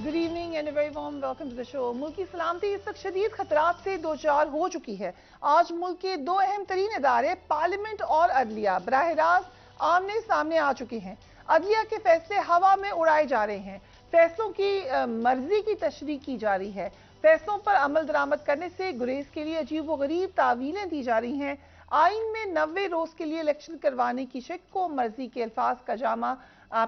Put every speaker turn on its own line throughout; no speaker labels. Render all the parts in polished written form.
Good evening and very warm welcome to the show. मुल्क की सलामती इस वक्त शदीद खतरात से दो चार हो चुकी है। आज मुल्क के दो अहम तरीन इदारे पार्लियामेंट और अदलिया बराह रास्त आमने सामने आ चुके हैं। अदलिया के फैसले हवा में उड़ाए जा रहे हैं। फैसलों की मर्जी की तशरीह की जा रही है। फैसलों पर अमल दरामद करने से गुरेज के लिए अजीब व गरीब तावीलें दी जा रही हैं। आइन में 90 रोज के लिए इलेक्शन करवाने की शिक को मर्जी के अल्फाज का जामा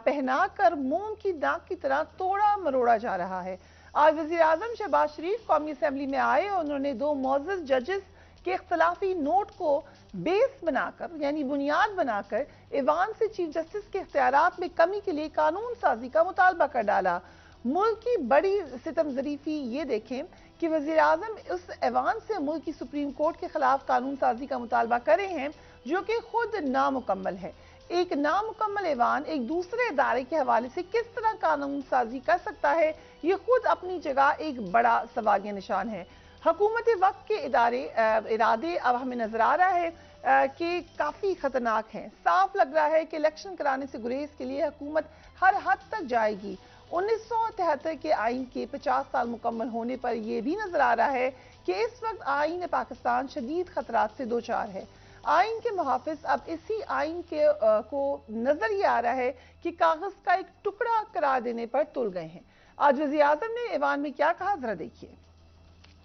पहना कर मोम की दाग की तरह तोड़ा मरोड़ा जा रहा है। आज वज़ीर आज़म शहबाज शरीफ कौमी असम्बली में आए और उन्होंने दो मोअज़्ज़ज़ जजेस के इख्तलाफी नोट को बेस बनाकर यानी बुनियाद बनाकर ईवान से चीफ जस्टिस के इख्तियारात में कमी के लिए कानून साजी का मुतालबा कर डाला। मुल्क की बड़ी सितम ज़रीफ़ी ये देखें कि वज़ीर आज़म उस ऐवान से मुल्क की सुप्रीम कोर्ट के खिलाफ कानून साजी का मुतालबा कर रहे हैं जो कि खुद नामुकम्मल है। एक नामुकम्मल ऐवान एक दूसरे इदारे के हवाले से किस तरह कानून साजी कर सकता है, ये खुद अपनी जगह एक बड़ा सवालिया निशान है। हुकूमत वक्त के इरादे अब हमें नजर आ रहा है कि काफ़ी खतरनाक हैं। साफ लग रहा है कि इलेक्शन कराने से गुरेज के लिए हुकूमत हर हद तक जाएगी। 1973 के आइन के 50 साल मुकम्मल होने पर यह भी नजर आ रहा है कि इस वक्त आइन पाकिस्तान शदीद खतरात से दो चार है। आइन के मुहाफिज अब इसी आइन के को नजर ये आ रहा है कि कागज का एक टुकड़ा करार देने पर तुल गए हैं। आज वज़ीर आज़म ने ऐवान में क्या कहा, जरा देखिए।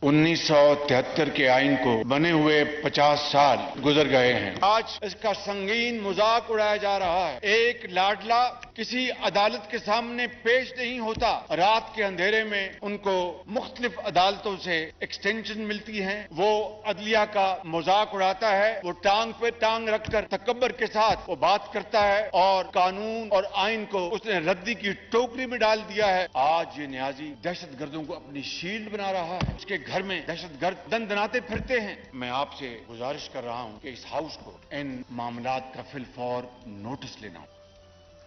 1973 के आइन को बने हुए 50 साल गुजर गए हैं। आज इसका संगीन मजाक उड़ाया जा रहा है। एक लाडला किसी अदालत के सामने पेश नहीं होता। रात के अंधेरे में उनको मुख्तलिफ अदालतों से एक्सटेंशन मिलती है। वो अदलिया का मजाक उड़ाता है। वो टांग पे टांग रखकर तकब्बर के साथ वो बात करता है और कानून और आइन को उसने रद्दी की टोकरी में डाल दिया है। आज ये न्याजी दहशत गर्दों को अपनी शील्ड बना रहा है। उसके घर में दहशतगर्द दंदनाते फिरते हैं। मैं आपसे गुजारिश कर रहा हूं कि इस हाउस को इन मामलात का फिल फॉर नोटिस लेना।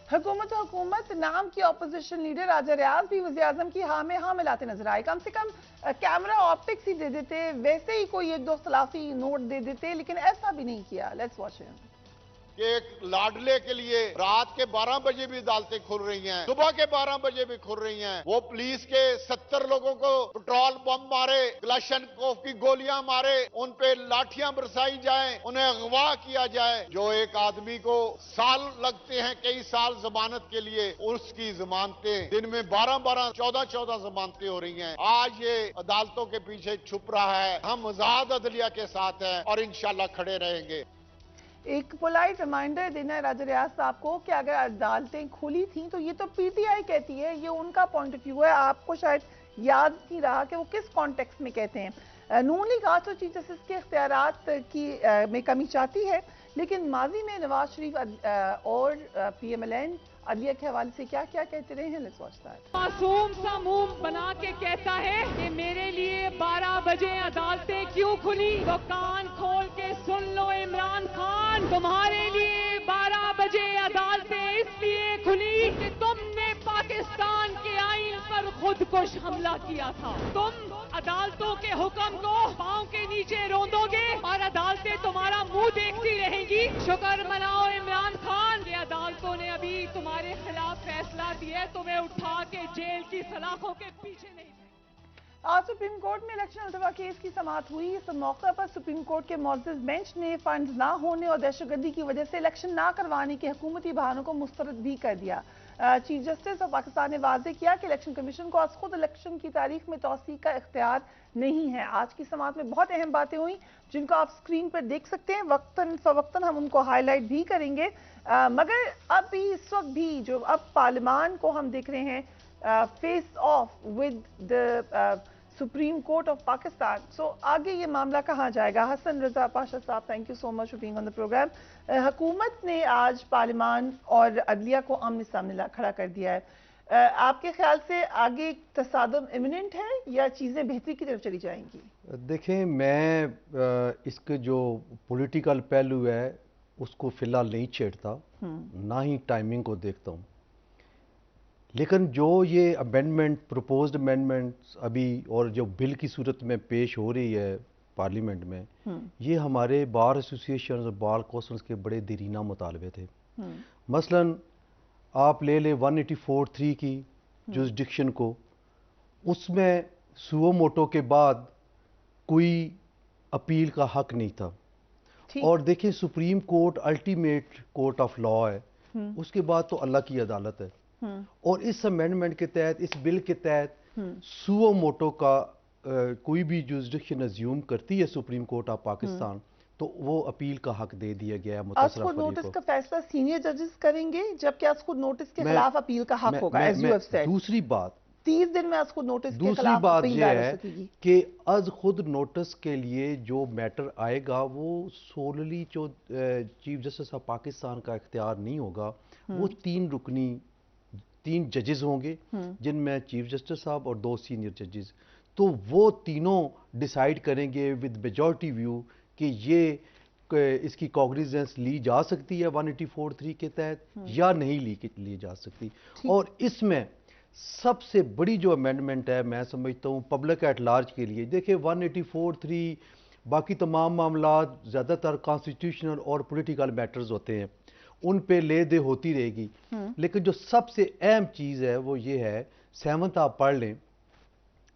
हुकूमत नाम की ऑपोजिशन लीडर राजा रियाज भी वज़ीर आज़म की हाँ में हाँ मिलाते नजर आए। कम से कम कैमरा ऑप्टिक्स ही दे देते, वैसे ही कोई एक दो इख्तलाफी नोट दे देते, लेकिन ऐसा भी नहीं किया। Let's watch him.
कि एक लाडले के लिए रात के 12 बजे भी अदालतें खुल रही हैं, सुबह के 12 बजे भी खुल रही हैं। वो पुलिस के 70 लोगों को पेट्रोल बम मारे, क्लाशनकोफ की गोलियां मारे, उन पे लाठियां बरसाई जाएं, उन्हें अगवा किया जाए। जो एक आदमी को साल लगते हैं, कई साल जमानत के लिए, उसकी जमानतें दिन में 12-12, 14-14 जमानतें हो रही हैं। आज ये अदालतों के पीछे छुप रहा है। हम आजाद अदलिया के साथ हैं और इंशाल्लाह खड़े रहेंगे।
एक पोलाइट रिमाइंडर देना है राजा रियाज साहब को कि अगर अदालतें खुली थी तो ये तो पीटीआई कहती है, ये उनका पॉइंट ऑफ व्यू है। आपको शायद याद नहीं रहा कि वो किस कॉन्टेक्स्ट में कहते हैं। नून लीग आज तो चीफ जस्टिस के इख्तियारात की में कमी चाहती है, लेकिन माजी में नवाज शरीफ और PMLN अदलिया के हवाले से क्या क्या कहते रहे हैं। Let's watch that.
मासूम सा मुंह बना के कहता है कि मेरे लिए 12 बजे अदालतें क्यों खुली, तो कान खोल के सुन लो इमरान खान, तुम्हारे लिए 12 बजे अदालतें इसलिए खुली कि तुमने पाकिस्तान के आइन पर खुदकुश हमला किया था। तुम अदालतों के हुक्म को पांव के नीचे रोंदोगे और अदालतें तुम्हारा मुंह देखती रहेंगी। शुक्र मनाओ इमरान खान कि अदालतों ने अभी तुम्हारे खिलाफ फैसला दिया, तुम्हें उठा के जेल की सलाखों के पीछे नहीं।
आज सुप्रीम कोर्ट में इलेक्शन अल्तवा केस की समाअत हुई। इस मौके पर सुप्रीम कोर्ट के मुअज़्ज़ज़ बेंच ने फंड्स ना होने और दहशतगर्दी की वजह से इलेक्शन ना करवाने के हुकूमती बहानों को मुस्तरद भी कर दिया। चीफ जस्टिस ऑफ पाकिस्तान ने वाज़ेह किया कि इलेक्शन कमीशन को आज खुद इलेक्शन की तारीख में तौसीक का इख्तियार नहीं है। आज की समाअत में बहुत अहम बातें हुई जिनको आप स्क्रीन पर देख सकते हैं। वक्तन फवक्तन हम उनको हाईलाइट भी करेंगे, मगर अब भी इस वक्त भी जो अब पार्लियामान को हम देख रहे हैं face off with the supreme court of Pakistan. So आगे ये मामला कहाँ जाएगा। हसन रजा पाशा साहब, thank you so much for being on the program. हुकूमत ने आज पार्लियामान और अदलिया को आमने सामने खड़ा कर दिया है। आपके ख्याल से आगे तसादम इमिनेंट है या चीज़ें बेहतरी की तरफ चली जाएंगी?
देखें, मैं इसके जो पॉलिटिकल पहलू है उसको फिलहाल नहीं छेड़ता, ना ही टाइमिंग को देखता हूँ। लेकिन जो ये अमेंडमेंट, प्रपोज्ड अमेंडमेंट्स अभी और जो बिल की सूरत में पेश हो रही है पार्लियामेंट में, ये हमारे बार एसोसिएशन और बार कौंसिल्स के बड़े दीरीना मुतालबे थे। मसलन आप ले लें 184(3) की जुरिस्डिक्शन को, उसमें सुओ मोटो के बाद कोई अपील का हक नहीं था।
ठीक।
और देखिए, supreme court ultimate court of law है, उसके बाद तो अल्लाह की अदालत है। और इस अमेंडमेंट के तहत, इस बिल के तहत सुओ मोटो का कोई भी जुरिस्डिक्शन अज्यूम करती है सुप्रीम कोर्ट ऑफ पाकिस्तान, तो वो अपील का हक दे दिया गया है मुतअस्सरा
आज
फरीक
नोटिस
को।
का फैसला सीनियर जजेस करेंगे, जबकि आज नोटिस के खिलाफ अपील का हक होगा, एज यू हैव सेड।
दूसरी बात,
30 दिन में आज नोटिस के
दूसरी
खिलाफ
बात
अपील
यह
दायर हो
है
सकेगी।
कि आज खुद नोटिस के लिए जो मैटर आएगा वो सोलली जो चीफ जस्टिस ऑफ पाकिस्तान का इख्तियार नहीं होगा, वो 3 रुकनी 3 जजेस होंगे, जिनमें चीफ जस्टिस साहब और 2 सीनियर जजेस। तो वो तीनों डिसाइड करेंगे विद मेजॉरिटी व्यू कि ये इसकी कॉग्निजेंस ली जा सकती है 184(3) के तहत या नहीं ली जा सकती। और इसमें सबसे बड़ी जो अमेंडमेंट है, मैं समझता हूँ पब्लिक एट लार्ज के लिए, देखिए 184(3) बाकी तमाम मामला ज़्यादातर कॉन्स्टिट्यूशनल और पॉलिटिकल मैटर्स होते हैं, उन पे ले दे होती रहेगी। लेकिन जो सबसे अहम चीज़ है वो ये है, सहमत आप पढ़ लें,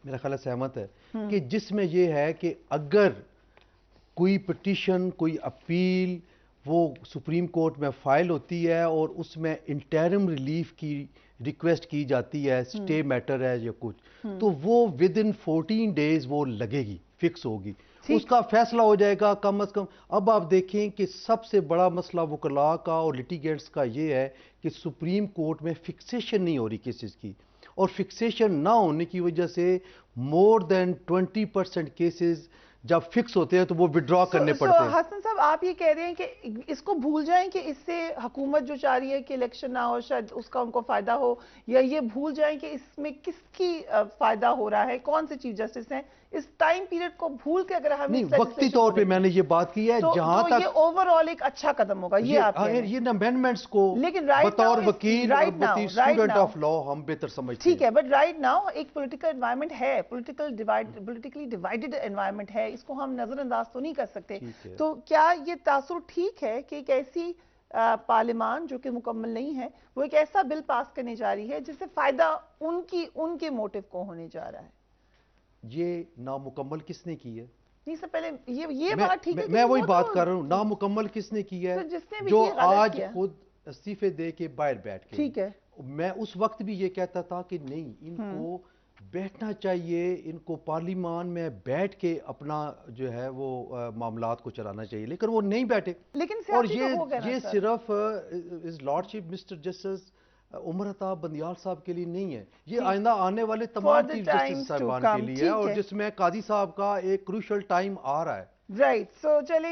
मेरा ख्याल है सहमत है, कि जिसमें ये है कि अगर कोई पिटीशन, कोई अपील वो सुप्रीम कोर्ट में फाइल होती है और उसमें इंटरिम रिलीफ की रिक्वेस्ट की जाती है, स्टे मैटर है या कुछ, तो वो विद इन 14 डेज वो लगेगी, फिक्स होगी, उसका फैसला हो जाएगा कम अज कम। अब आप देखें कि सबसे बड़ा मसला वकला का और लिटिगेंट्स का ये है कि सुप्रीम कोर्ट में फिक्सेशन नहीं हो रही केसेस की, और फिक्सेशन ना होने की वजह से मोर देन 20% केसेस जब फिक्स होते हैं तो वो विड्रॉ करने पड़ते हैं।
हसन साहब, आप ये कह रहे हैं कि इसको भूल जाएं कि इससे हुकूमत जो चाह रही है कि इलेक्शन ना हो, शायद उसका उनको फायदा हो, या ये भूल जाएं कि इसमें किसकी फायदा हो रहा है, कौन से चीफ जस्टिस हैं, इस टाइम पीरियड को भूल के अगर हम
नहीं, वक्ती तौर पे मैंने ये बात की है, जहां तक
ये ओवरऑल एक अच्छा कदम होगा, ये आप कह रहे हैं।
ये अमेंडमेंट्स को
लेकिन
बतौर वकील और स्टूडेंट ऑफ लॉ हम बेहतर समझते हैं।
ठीक है, बट राइट नाउ एक पॉलिटिकल एनवायरनमेंट है, पॉलिटिकली डिवाइडेड एनवायरनमेंट है, इसको हम नजरअंदाज तो नहीं कर सकते। तो क्या ये तासुर ठीक है कि एक ऐसी पार्लियामान जो कि मुकम्मल नहीं है, वो एक ऐसा बिल पास करने जा रही है जिससे फायदा उनके मोटिव को होने जा रहा है?
ये नामुकम्मल किसने की है?
नहीं, से पहले ये बात ठीक है,
मैं वही बात कर रहा हूँ, नामुकम्मल किसने की है? जो आज खुद इस्तीफे दे के बाहर बैठ के।
ठीक है,
मैं उस वक्त भी ये कहता था कि नहीं, इनको बैठना चाहिए, इनको पार्लियामान में बैठ के अपना जो है वो मामलात को चलाना चाहिए, लेकिन वो नहीं बैठे।
लेकिन
और ये सिर्फ इस lordship mister justice Umar Ata Bandial साहब के लिए नहीं है, ये आइंदा आने वाले तमाम चीफ जस्टिस साहबान के लिए है, और जिसमें काजी साहब का एक क्रूशल टाइम आ रहा है।
राइट, सो चले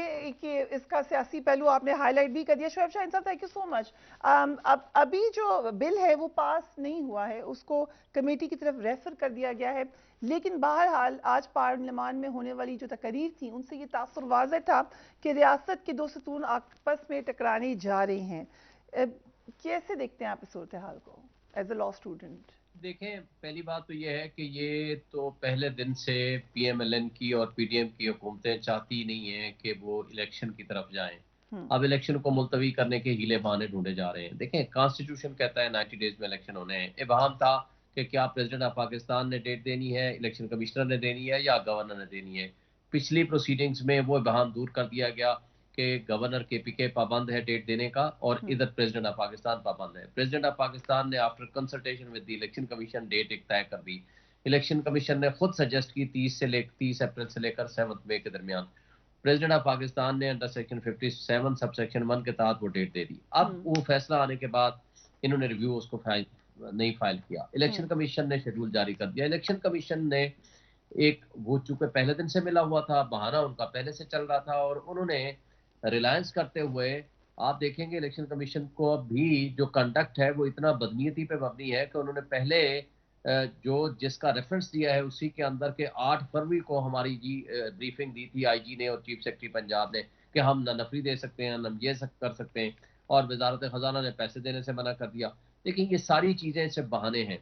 इसका सियासी पहलू आपने हाईलाइट भी कर दिया। शोएब शाहीन साहब, थैंक यू सो मच। अब अभी जो बिल है वो पास नहीं हुआ है, उसको कमेटी की तरफ रेफर कर दिया गया है, लेकिन बहरहाल आज पार्लियामान में होने वाली जो तकरीर थी उनसे ये तासुर वाज़ेह था कि रियासत के 2 सतून आपस में टकराने जा रहे हैं। कैसे देखते हैं आप इस सूरत हाल को एज अ लॉ स्टूडेंट?
देखें, पहली बात तो ये है कि ये तो पहले दिन से PMLN की और PDM की हुकूमतें चाहती नहीं है कि वो इलेक्शन की तरफ जाएं। अब इलेक्शन को मुलतवी करने के हीले बहाने ढूंढे जा रहे हैं। देखें, कॉन्स्टिट्यूशन कहता है 90 डेज में इलेक्शन होने हैं। इबाहम था कि क्या प्रेसिडेंट ऑफ पाकिस्तान ने डेट देनी है, इलेक्शन कमिश्नर ने देनी है या गवर्नर ने देनी है। पिछली प्रोसीडिंग्स में वो इबाहम दूर कर दिया गया कि गवर्नर KPK पाबंद है डेट देने का, और इधर प्रेसिडेंट ऑफ पाकिस्तान पाबंद है। प्रेसिडेंट ऑफ पाकिस्तान ने after consultation with the election commission date एक तय कर दी। इलेक्शन कमीशन ने खुद सजेस्ट की 30 अप्रैल से लेकर 7 मई के दरमियान। प्रेसिडेंट ऑफ पाकिस्तान ने अंडर सेक्शन 57 सबसेक्शन 1 के तहत वो डेट दे दी। अब वो फैसला आने के बाद इन्होंने रिव्यू उसको नहीं फाइल किया। इलेक्शन कमीशन ने शेड्यूल जारी कर दिया। इलेक्शन कमीशन ने वो चूंकि पहले दिन से मिला हुआ था, बहाना उनका पहले से चल रहा था, और उन्होंने रिलायंस करते हुए, आप देखेंगे इलेक्शन कमीशन को भी जो कंडक्ट है वो इतना बदनीयती पे मबनी है कि उन्होंने पहले जिसका रेफरेंस दिया है उसी के अंदर के 8 फरवरी को हमारी ब्रीफिंग दी थी IG ने और चीफ सेक्रेटरी पंजाब ने कि हम ना नफरी दे सकते हैं, हम ये कर सकते हैं, और वजारत खजाना ने पैसे देने से मना कर दिया। लेकिन ये सारी चीजें सिर्फ बहाने हैं।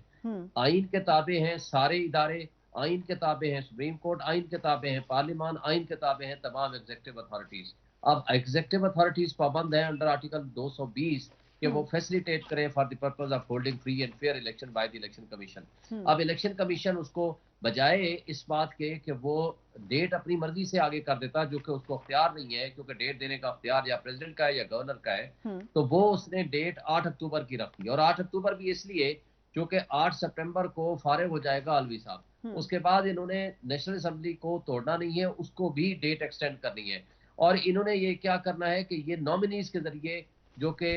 आइन के ताबे हैं सारे इदारे, आइन के ताबे हैं सुप्रीम कोर्ट, आइन के ताबे हैं पार्लियामान, आइन के ताबे हैं तमाम एग्जीक्यूटिव अथॉरिटीज। अब एग्जीक्यूटिव अथॉरिटीज पाबंद है अंडर आर्टिकल 220 कि कि वो फैसिलिटेट करें for the purpose of holding free and fair election by the election commission. अब इलेक्शन कमीशन उसको बजाय इस बात के कि वो डेट अपनी मर्जी से आगे कर देता, जो कि उसको अख्तियार नहीं है, क्योंकि डेट देने का अख्तियार या प्रेसिडेंट का है या गवर्नर का है, तो वो उसने डेट 8 अक्टूबर की रख दी। और 8 अक्टूबर भी इसलिए क्योंकि 8 सितंबर को फारिग हो जाएगा अलवी साहब, उसके बाद इन्होंने नेशनल असेंबली को तोड़ना नहीं है, उसको भी डेट एक्सटेंड करनी है। और इन्होंने ये क्या करना है कि ये नॉमिनीज के जरिए, जो कि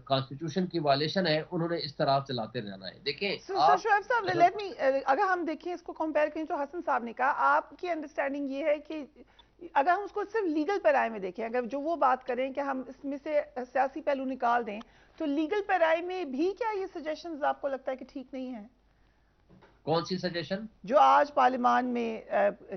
कॉन्स्टिट्यूशन की वायलेशन है, उन्होंने इस तरह चलाते रहना है। देखें
शोएब साहब, लेट मी, अगर हम देखें इसको कंपेयर करें तो हसन साहब ने कहा, आपकी अंडरस्टैंडिंग ये है कि अगर हम उसको सिर्फ लीगल पैराए में देखें, अगर जो वो बात करें कि हम इसमें से सियासी पहलू निकाल दें, तो लीगल पैराए में भी क्या ये सजेशंस आपको लगता है कि ठीक नहीं है?
कौन सी सजेशन?
जो आज पार्लियामान में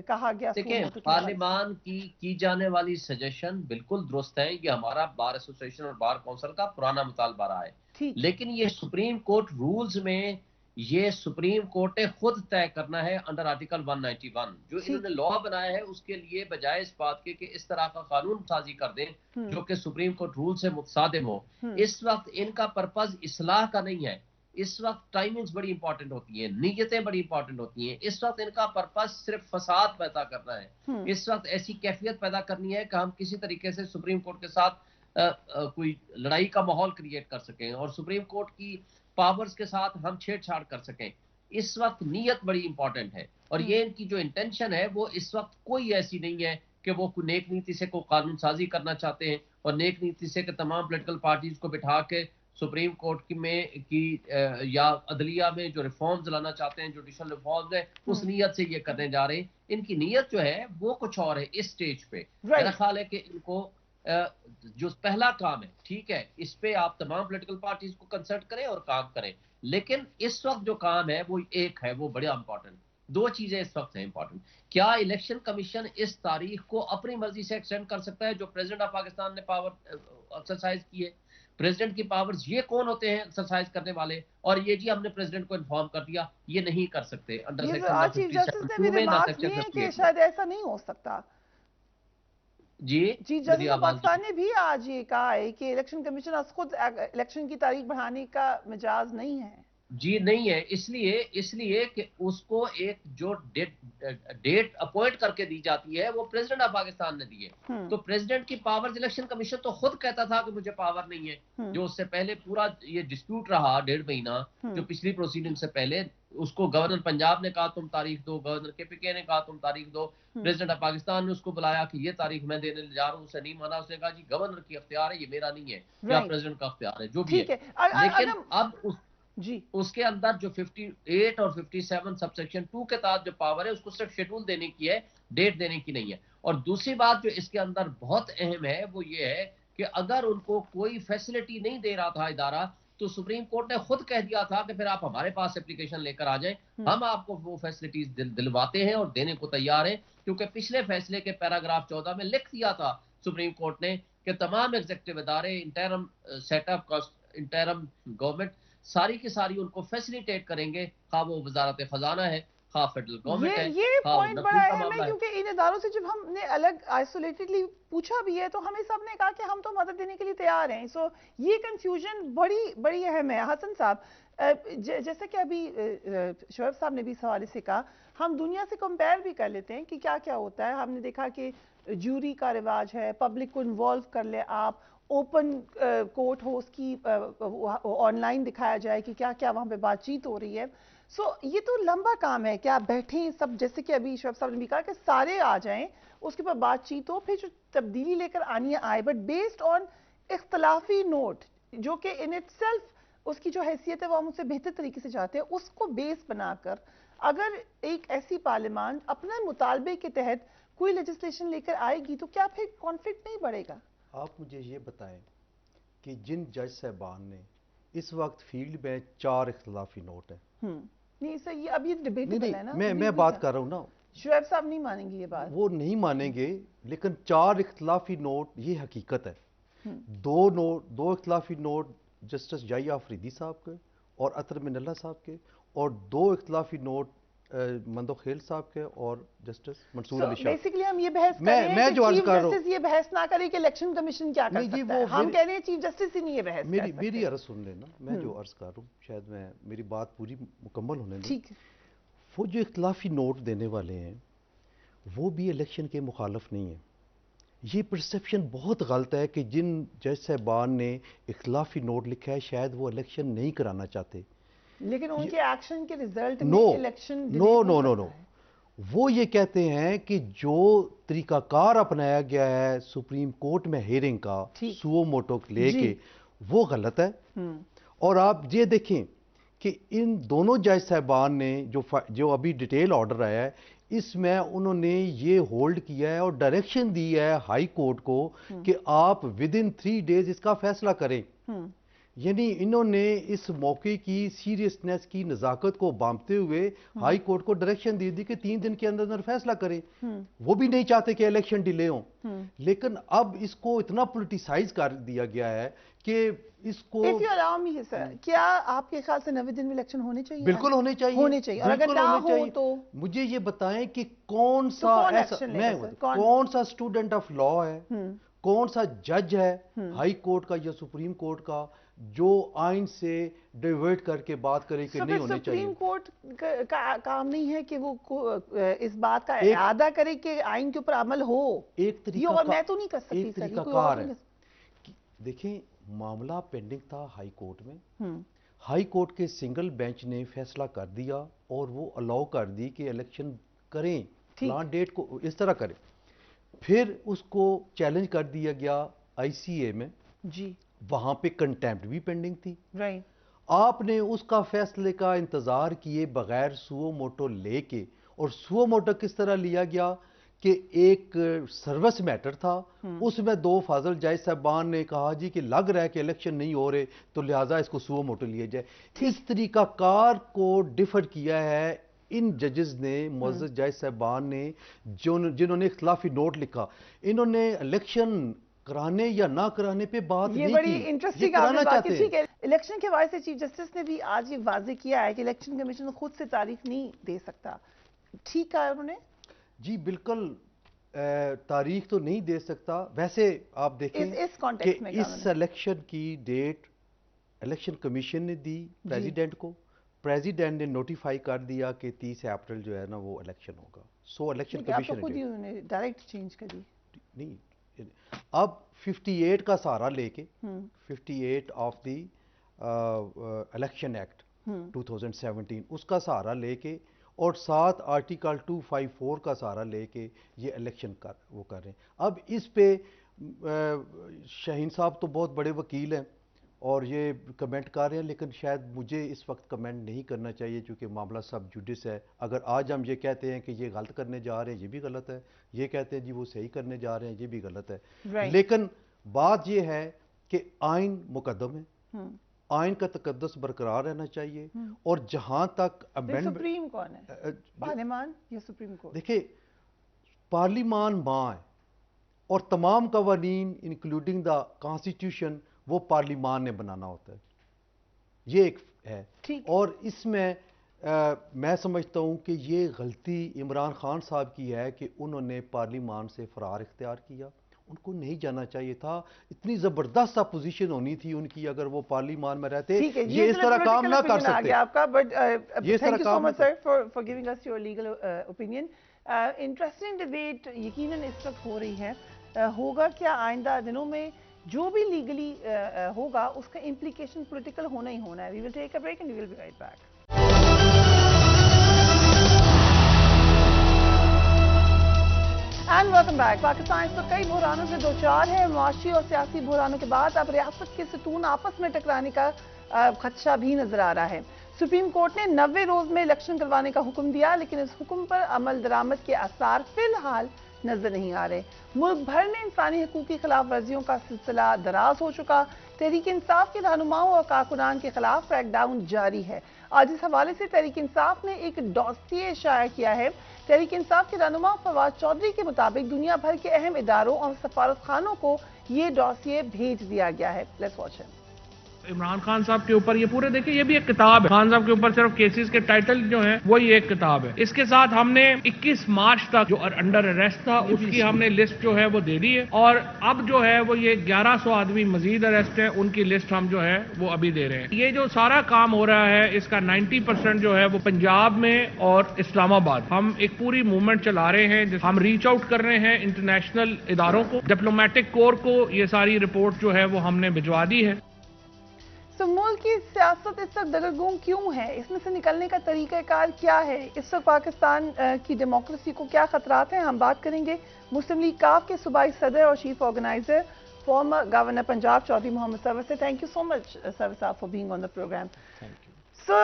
कहा गया।
देखिए, पार्लियामान की जाने वाली सजेशन बिल्कुल दुरुस्त है। ये हमारा बार एसोसिएशन और बार काउंसिल का पुराना मुतालबा रहा है, लेकिन ये सुप्रीम कोर्ट रूल्स में, ये सुप्रीम कोर्ट ने खुद तय करना है अंडर आर्टिकल 191। जो इन्होंने लॉ बनाया है उसके लिए बजाय इस बात के कि इस तरह का कानून साजी कर दें जो कि सुप्रीम कोर्ट रूल से मुतसादिम हो, इस वक्त इनका पर्पज इस्लाह का नहीं है। इस वक्त टाइमिंग्स बड़ी इंपॉर्टेंट होती है, नीयतें बड़ी इंपॉर्टेंट होती हैं। इस वक्त इनका पर्पस सिर्फ फसाद पैदा करना है। इस वक्त ऐसी कैफियत पैदा करनी है कि हम किसी तरीके से सुप्रीम कोर्ट के साथ कोई लड़ाई का माहौल क्रिएट कर सकें और सुप्रीम कोर्ट की पावर्स के साथ हम छेड़छाड़ कर सकें। इस वक्त नीयत बड़ी इंपॉर्टेंट है, और ये इनकी जो इंटेंशन है वो इस वक्त कोई ऐसी नहीं है कि वो नेक नीति से कोई कानून साजी करना चाहते हैं और नेक नीति से कि तमाम पॉलिटिकल पार्टीज को बिठा के सुप्रीम कोर्ट या अदलिया में जो रिफॉर्म्स लाना चाहते हैं, जुडिशल रिफॉर्म्स है, उस नीयत से ये करने जा रहे हैं। इनकी नीयत जो है वो कुछ और है इस स्टेज पे। मेरा ख्याल है कि इनको जो पहला काम है, ठीक है, इस पे आप तमाम पॉलिटिकल पार्टीज को कंसल्ट करें और काम करें, लेकिन इस वक्त जो काम है वो एक है, वो बड़ा इंपॉर्टेंट। दो चीजें इस वक्त है इंपॉर्टेंट। क्या इलेक्शन कमीशन इस तारीख को अपनी मर्जी से एक्सटेंड कर सकता है जो प्रेसिडेंट ऑफ पाकिस्तान ने पावर एक्सरसाइज की है? प्रेसिडेंट की पावर्स ये कौन होते हैं एक्सरसाइज करने वाले? और ये जी हमने प्रेसिडेंट को इन्फॉर्म कर दिया, ये नहीं कर सकते अंडर सेक्शन 57 में ना सेक्शन 58।
शायद ऐसा नहीं हो सकता।
जी
जस्टिस ऑफ पाकिस्तान ने भी आज ये कहा है कि इलेक्शन कमीशन खुद इलेक्शन की तारीख बढ़ाने का मिजाज नहीं है।
जी नहीं है, इसलिए कि उसको एक जो डेट अपॉइंट करके दी जाती है वो प्रेसिडेंट ऑफ पाकिस्तान ने दी है। तो प्रेसिडेंट की पावर्स, इलेक्शन कमीशन तो खुद कहता था कि मुझे पावर नहीं है। जो उससे पहले पूरा ये डिस्प्यूट रहा 1.5 महीना, जो पिछली प्रोसीडिंग से पहले, उसको गवर्नर पंजाब ने कहा तुम तारीख दो, गवर्नर केपीके ने कहा तुम तारीख दो, प्रेसिडेंट ऑफ पाकिस्तान ने उसको बुलाया कि ये तारीख मैं देने जा रहा हूँ, उसे नहीं माना। उसने कहा जी गवर्नर की अख्तियार है, ये मेरा नहीं है, या प्रेसिडेंट का अख्तियार है, जो भी है। लेकिन अब उसके अंदर जो 58 और 57 सबसेक्शन 2 के तहत जो पावर है उसको सिर्फ शेड्यूल देने की है, डेट देने की नहीं है। और दूसरी बात जो इसके अंदर बहुत अहम है वो ये है कि अगर उनको कोई फैसिलिटी नहीं दे रहा था इदारा, तो सुप्रीम कोर्ट ने खुद कह दिया था कि फिर आप हमारे पास एप्लीकेशन लेकर आ जाएं, हम आपको वो फैसिलिटीज दिलवाते हैं और देने को तैयार हैं। क्योंकि पिछले फैसले के पैराग्राफ 14 में लिख दिया था सुप्रीम कोर्ट ने कि तमाम एग्जीक्यूटिव इदारे, इंटरम सेटअप, इंटरम गवर्नमेंट, सारी की सारी उनको फैसिलिटेट करेंगे, खा वो वजारत खजाना है, खा फेडरल गवर्नमेंट है।
ये पॉइंट बड़ा अहम है, क्योंकि इन इदारों से जब हमने अलग आइसोलेटेडली पूछा भी है तो हमें सबने कहा कि हम तो मदद देने के लिए तैयार हैं। सो ये कंफ्यूजन बड़ी अहम है। हसन साहब, जैसे कि अभी शोएब साहब ने भी इस हवाले से कहा, हम दुनिया से कंपेयर भी कर लेते हैं कि क्या क्या होता है। हमने देखा कि जूरी का रिवाज है, पब्लिक को इन्वॉल्व कर ले, आप ओपन कोर्ट हो, उसकी ऑनलाइन दिखाया जाए कि क्या क्या वहाँ पे बातचीत हो रही है। सो ये तो लंबा काम है कि आप बैठें सब, जैसे कि अभी शोएब साहब ने भी कहा कि सारे आ जाएं, उसके बाद बातचीत हो, फिर जो तब्दीली लेकर आनी आए, बट बेस्ड ऑन इख्तलाफी नोट, जो कि इन इटसेल्फ उसकी जो हैसियत है वो हम उससे बेहतर तरीके से चाहते हैं, उसको बेस बनाकर अगर एक ऐसी पार्लियामान अपने मुतालबे के तहत कोई लेजिस्लेशन लेकर आएगी तो क्या फिर कॉन्फ्लिक्ट नहीं बढ़ेगा?
आप मुझे ये बताएं कि जिन जज साहबान ने इस वक्त फील्ड में 4 इख्तलाफी नोट हैं।
नहीं सर, ये अभी डिबेटेबल है ना।
मैं बात कर रहा हूँ ना,
शोएब साहब नहीं मानेंगे ये बात।
वो नहीं मानेंगे, लेकिन 4 इख्तलाफी नोट ये हकीकत है। दो इख्तलाफी नोट जस्टिस जाहिया अफरीदी साहब के और अतर मिनल्ला साहब के, और 2 इख्तलाफी नोट मंदोखेल साहब के और जस्टिस मंसूर अली शाह।
बेसिकली हम ये बहस कर रहे हैं
मैं
कि
जो अर्ज
चीफ
कर रहा हूं,
जस्टिस ये बहस ना करे कि इलेक्शन कमीशन क्या कर सकता है। हम कह रहे हैं चीफ जस्टिस ही नहीं ये बहस कर सकते।
मेरी अर्ज सुन लेना, मैं जो अर्ज कर रहा हूँ शायद मैं मेरी बात पूरी मुकम्मल होने दें।
ठीक है।
वो जो इख्तलाफी नोट देने वाले हैं वो भी इलेक्शन के मुखालफ नहीं है। ये परसेप्शन बहुत गलत है कि जिन जज साहबान ने इख्तलाफी नोट लिखा है शायद वो इलेक्शन नहीं कराना चाहते,
लेकिन उनके एक्शन के रिजल्ट में
no
election
no no no no वो ये कहते हैं कि जो तरीकाकार अपनाया गया है सुप्रीम कोर्ट में हियरिंग का सुओ मोटो लेके वो गलत है। और आप ये देखें कि इन दोनों जज साहबान ने जो अभी डिटेल ऑर्डर आया है इसमें उन्होंने ये होल्ड किया है और डायरेक्शन दी है हाई कोर्ट को कि आप विद इन 3 डेज इसका फैसला करें। यानी इन्होंने इस मौके की सीरियसनेस की नज़ाकत को बांधते हुए हाई कोर्ट को डायरेक्शन दे दी कि 3 दिन के अंदर फैसला करें। वो भी नहीं चाहते कि इलेक्शन डिले हो, लेकिन अब इसको इतना पोलिटिसाइज कर दिया गया है कि इसको
सर, क्या आपके ख्याल से 90 दिन में इलेक्शन होने चाहिए?
बिल्कुल होने चाहिए
और अगर ना हो तो
मुझे ये बताएं कि कौन सा स्टूडेंट ऑफ लॉ है, कौन सा जज है हाई कोर्ट का या सुप्रीम कोर्ट का जो आइन से डिवर्ट करके बात करे कि नहीं होने चाहिए।
सुप्रीम कोर्ट का काम नहीं है कि वो इस बात का इरादा करे कि आइन के ऊपर अमल हो।
एक तरीका
मैं तो नहीं कर सकती।
एक तरीका कार है। देखें मामला पेंडिंग था हाई कोर्ट में, हाई कोर्ट के सिंगल बेंच ने फैसला कर दिया और वो अलाउ कर दी कि इलेक्शन करें, प्लान डेट को इस तरह करें। फिर उसको चैलेंज कर दिया गया आईसीए में जी, वहां पे कंटेम्प्ट भी पेंडिंग थी।
राइट।
आपने उसका फैसले का इंतजार किए बगैर सुओ मोटो लेके, और सुओ मोटो किस तरह लिया गया कि एक सर्विस मैटर था उसमें 2 फाजल जज साहबान ने कहा जी कि लग रहा है कि इलेक्शन नहीं हो रहे तो लिहाजा इसको सुओ मोटो लिया जाए। इस तरीका कार को डिफर किया है इन जजेस ने, मुअज़्ज़ज़ जज साहबान ने जिन्होंने इख्तिलाफी नोट लिखा। इन्होंने इलेक्शन कराने या ना कराने पे बात नहीं की,
ये बड़ी इंटरेस्टिंग बात है। ठीक है, इलेक्शन के हवाले से चीफ जस्टिस ने भी आज ये वाजे किया है कि इलेक्शन कमीशन खुद से तारीख नहीं दे सकता। ठीक कहा उन्होंने जी,
बिल्कुल तारीख तो नहीं दे सकता। वैसे आप देखें
इस कॉन्टेक्स्ट में
इस इलेक्शन की डेट इलेक्शन कमीशन ने दी प्रेसिडेंट को, प्रेसिडेंट ने नोटिफाई कर दिया कि 30 अप्रैल जो है ना वो इलेक्शन होगा। सो इलेक्शन कमीशन
खुद ही उन्होंने डायरेक्ट चेंज कर दी।
नहीं, अब 58 का सहारा लेके 58 ऑफ द इलेक्शन एक्ट 2017 उसका सहारा लेके और 7 आर्टिकल 254 का सहारा लेके ये इलेक्शन वो कर रहे हैं। अब इस पे शाहीन साहब तो बहुत बड़े वकील हैं और ये कमेंट कर रहे हैं, लेकिन शायद मुझे इस वक्त कमेंट नहीं करना चाहिए क्योंकि मामला सब जुडिस है। अगर आज हम ये कहते हैं कि ये गलत करने जा रहे हैं ये भी गलत है, ये कहते हैं जी वो सही करने जा रहे हैं ये भी गलत है। लेकिन बात ये है कि आइन मुकद्दम है, आइन का तकद्दुस बरकरार रहना चाहिए। और जहां तक
सुप्रीम कौन है, पार्लियामान या सुप्रीम कोर्ट?
देखिए पार्लियामान मां है और तमाम कवानीन इंक्लूडिंग द कॉन्स्टिट्यूशन वो पार्लियामान ने बनाना होता है, ये एक है। और इसमें मैं समझता हूं कि ये गलती इमरान खान साहब की है कि उन्होंने पार्लियामान से फरार इख्तियार किया। उनको नहीं जाना चाहिए था, इतनी जबरदस्त पोजीशन होनी थी उनकी अगर वो पार्लियामान में रहते। ये इस तरह काम ना कर सकते
आपका, but thank you so much sir for giving us your legal opinion. Interesting debate यकीनन इस वक्त हो रही है। होगा क्या आइंदा दिनों में जो भी लीगली होगा उसका इम्प्लीकेशन पॉलिटिकल होना ही होना है। We will take a break and we will be right back. And welcome back. Pakistan इस वक्त कई बहरानों से दो चार है। मुआशी और सियासी बहरानों के बाद अब रियासत के सतून आपस में टकराने का खदशा भी नजर आ रहा है। सुप्रीम कोर्ट ने 90 रोज में इलेक्शन करवाने का हुक्म दिया, लेकिन इस हुक्म पर अमल दरामद के आसार फिलहाल नजर नहीं आ रहे। मुल्क भर में इंसानी हकूक की खिलाफ वर्जियों का सिलसिला दराज हो चुका। तहरीक इंसाफ के रहनुमाओं और कारकुनान के खिलाफ क्रैकडाउन जारी है। आज इस हवाले से तहरीक इंसाफ ने एक डॉसिये शाया किया है। तहरीक इंसाफ के रहनुमा फवाद चौधरी के मुताबिक दुनिया भर के अहम इदारों और सफारत खानों को ये डॉसिये भेज दिया गया है। Let's watch it.
Imran Khan साहब के ऊपर ये पूरे देखिए, ये भी एक किताब है। खान साहब के ऊपर सिर्फ केसेस के टाइटल जो है वही एक किताब है। इसके साथ हमने 21 मार्च तक जो अंडर अरेस्ट था उसकी हमने लिस्ट जो है वो दे दी है, और अब जो है वो ये 1100 आदमी मजीद अरेस्ट है, उनकी लिस्ट हम जो है वो अभी दे रहे हैं। ये जो सारा काम हो रहा है इसका 90% जो है वो पंजाब में और इस्लामाबाद। हम एक पूरी मूवमेंट चला रहे हैं, हम रीच आउट कर रहे हैं इंटरनेशनल इदारों को, डिप्लोमेटिक कोर को ये सारी रिपोर्ट जो है वो हमने भिजवा दी है।
तो मुल्क की सियासत इस वक्त दगरगूं क्यों है? इसमें से निकलने का तरीक़ाकार क्या है? इस वक्त पाकिस्तान की डेमोक्रेसी को क्या खतरात हैं? हम बात करेंगे मुस्लिम लीग काफ के सूबाई सदर और chief organizer former governor Punjab Chaudhry Mohammad Sarwar से। Thank you so much Sarwar साहब for being on the program. So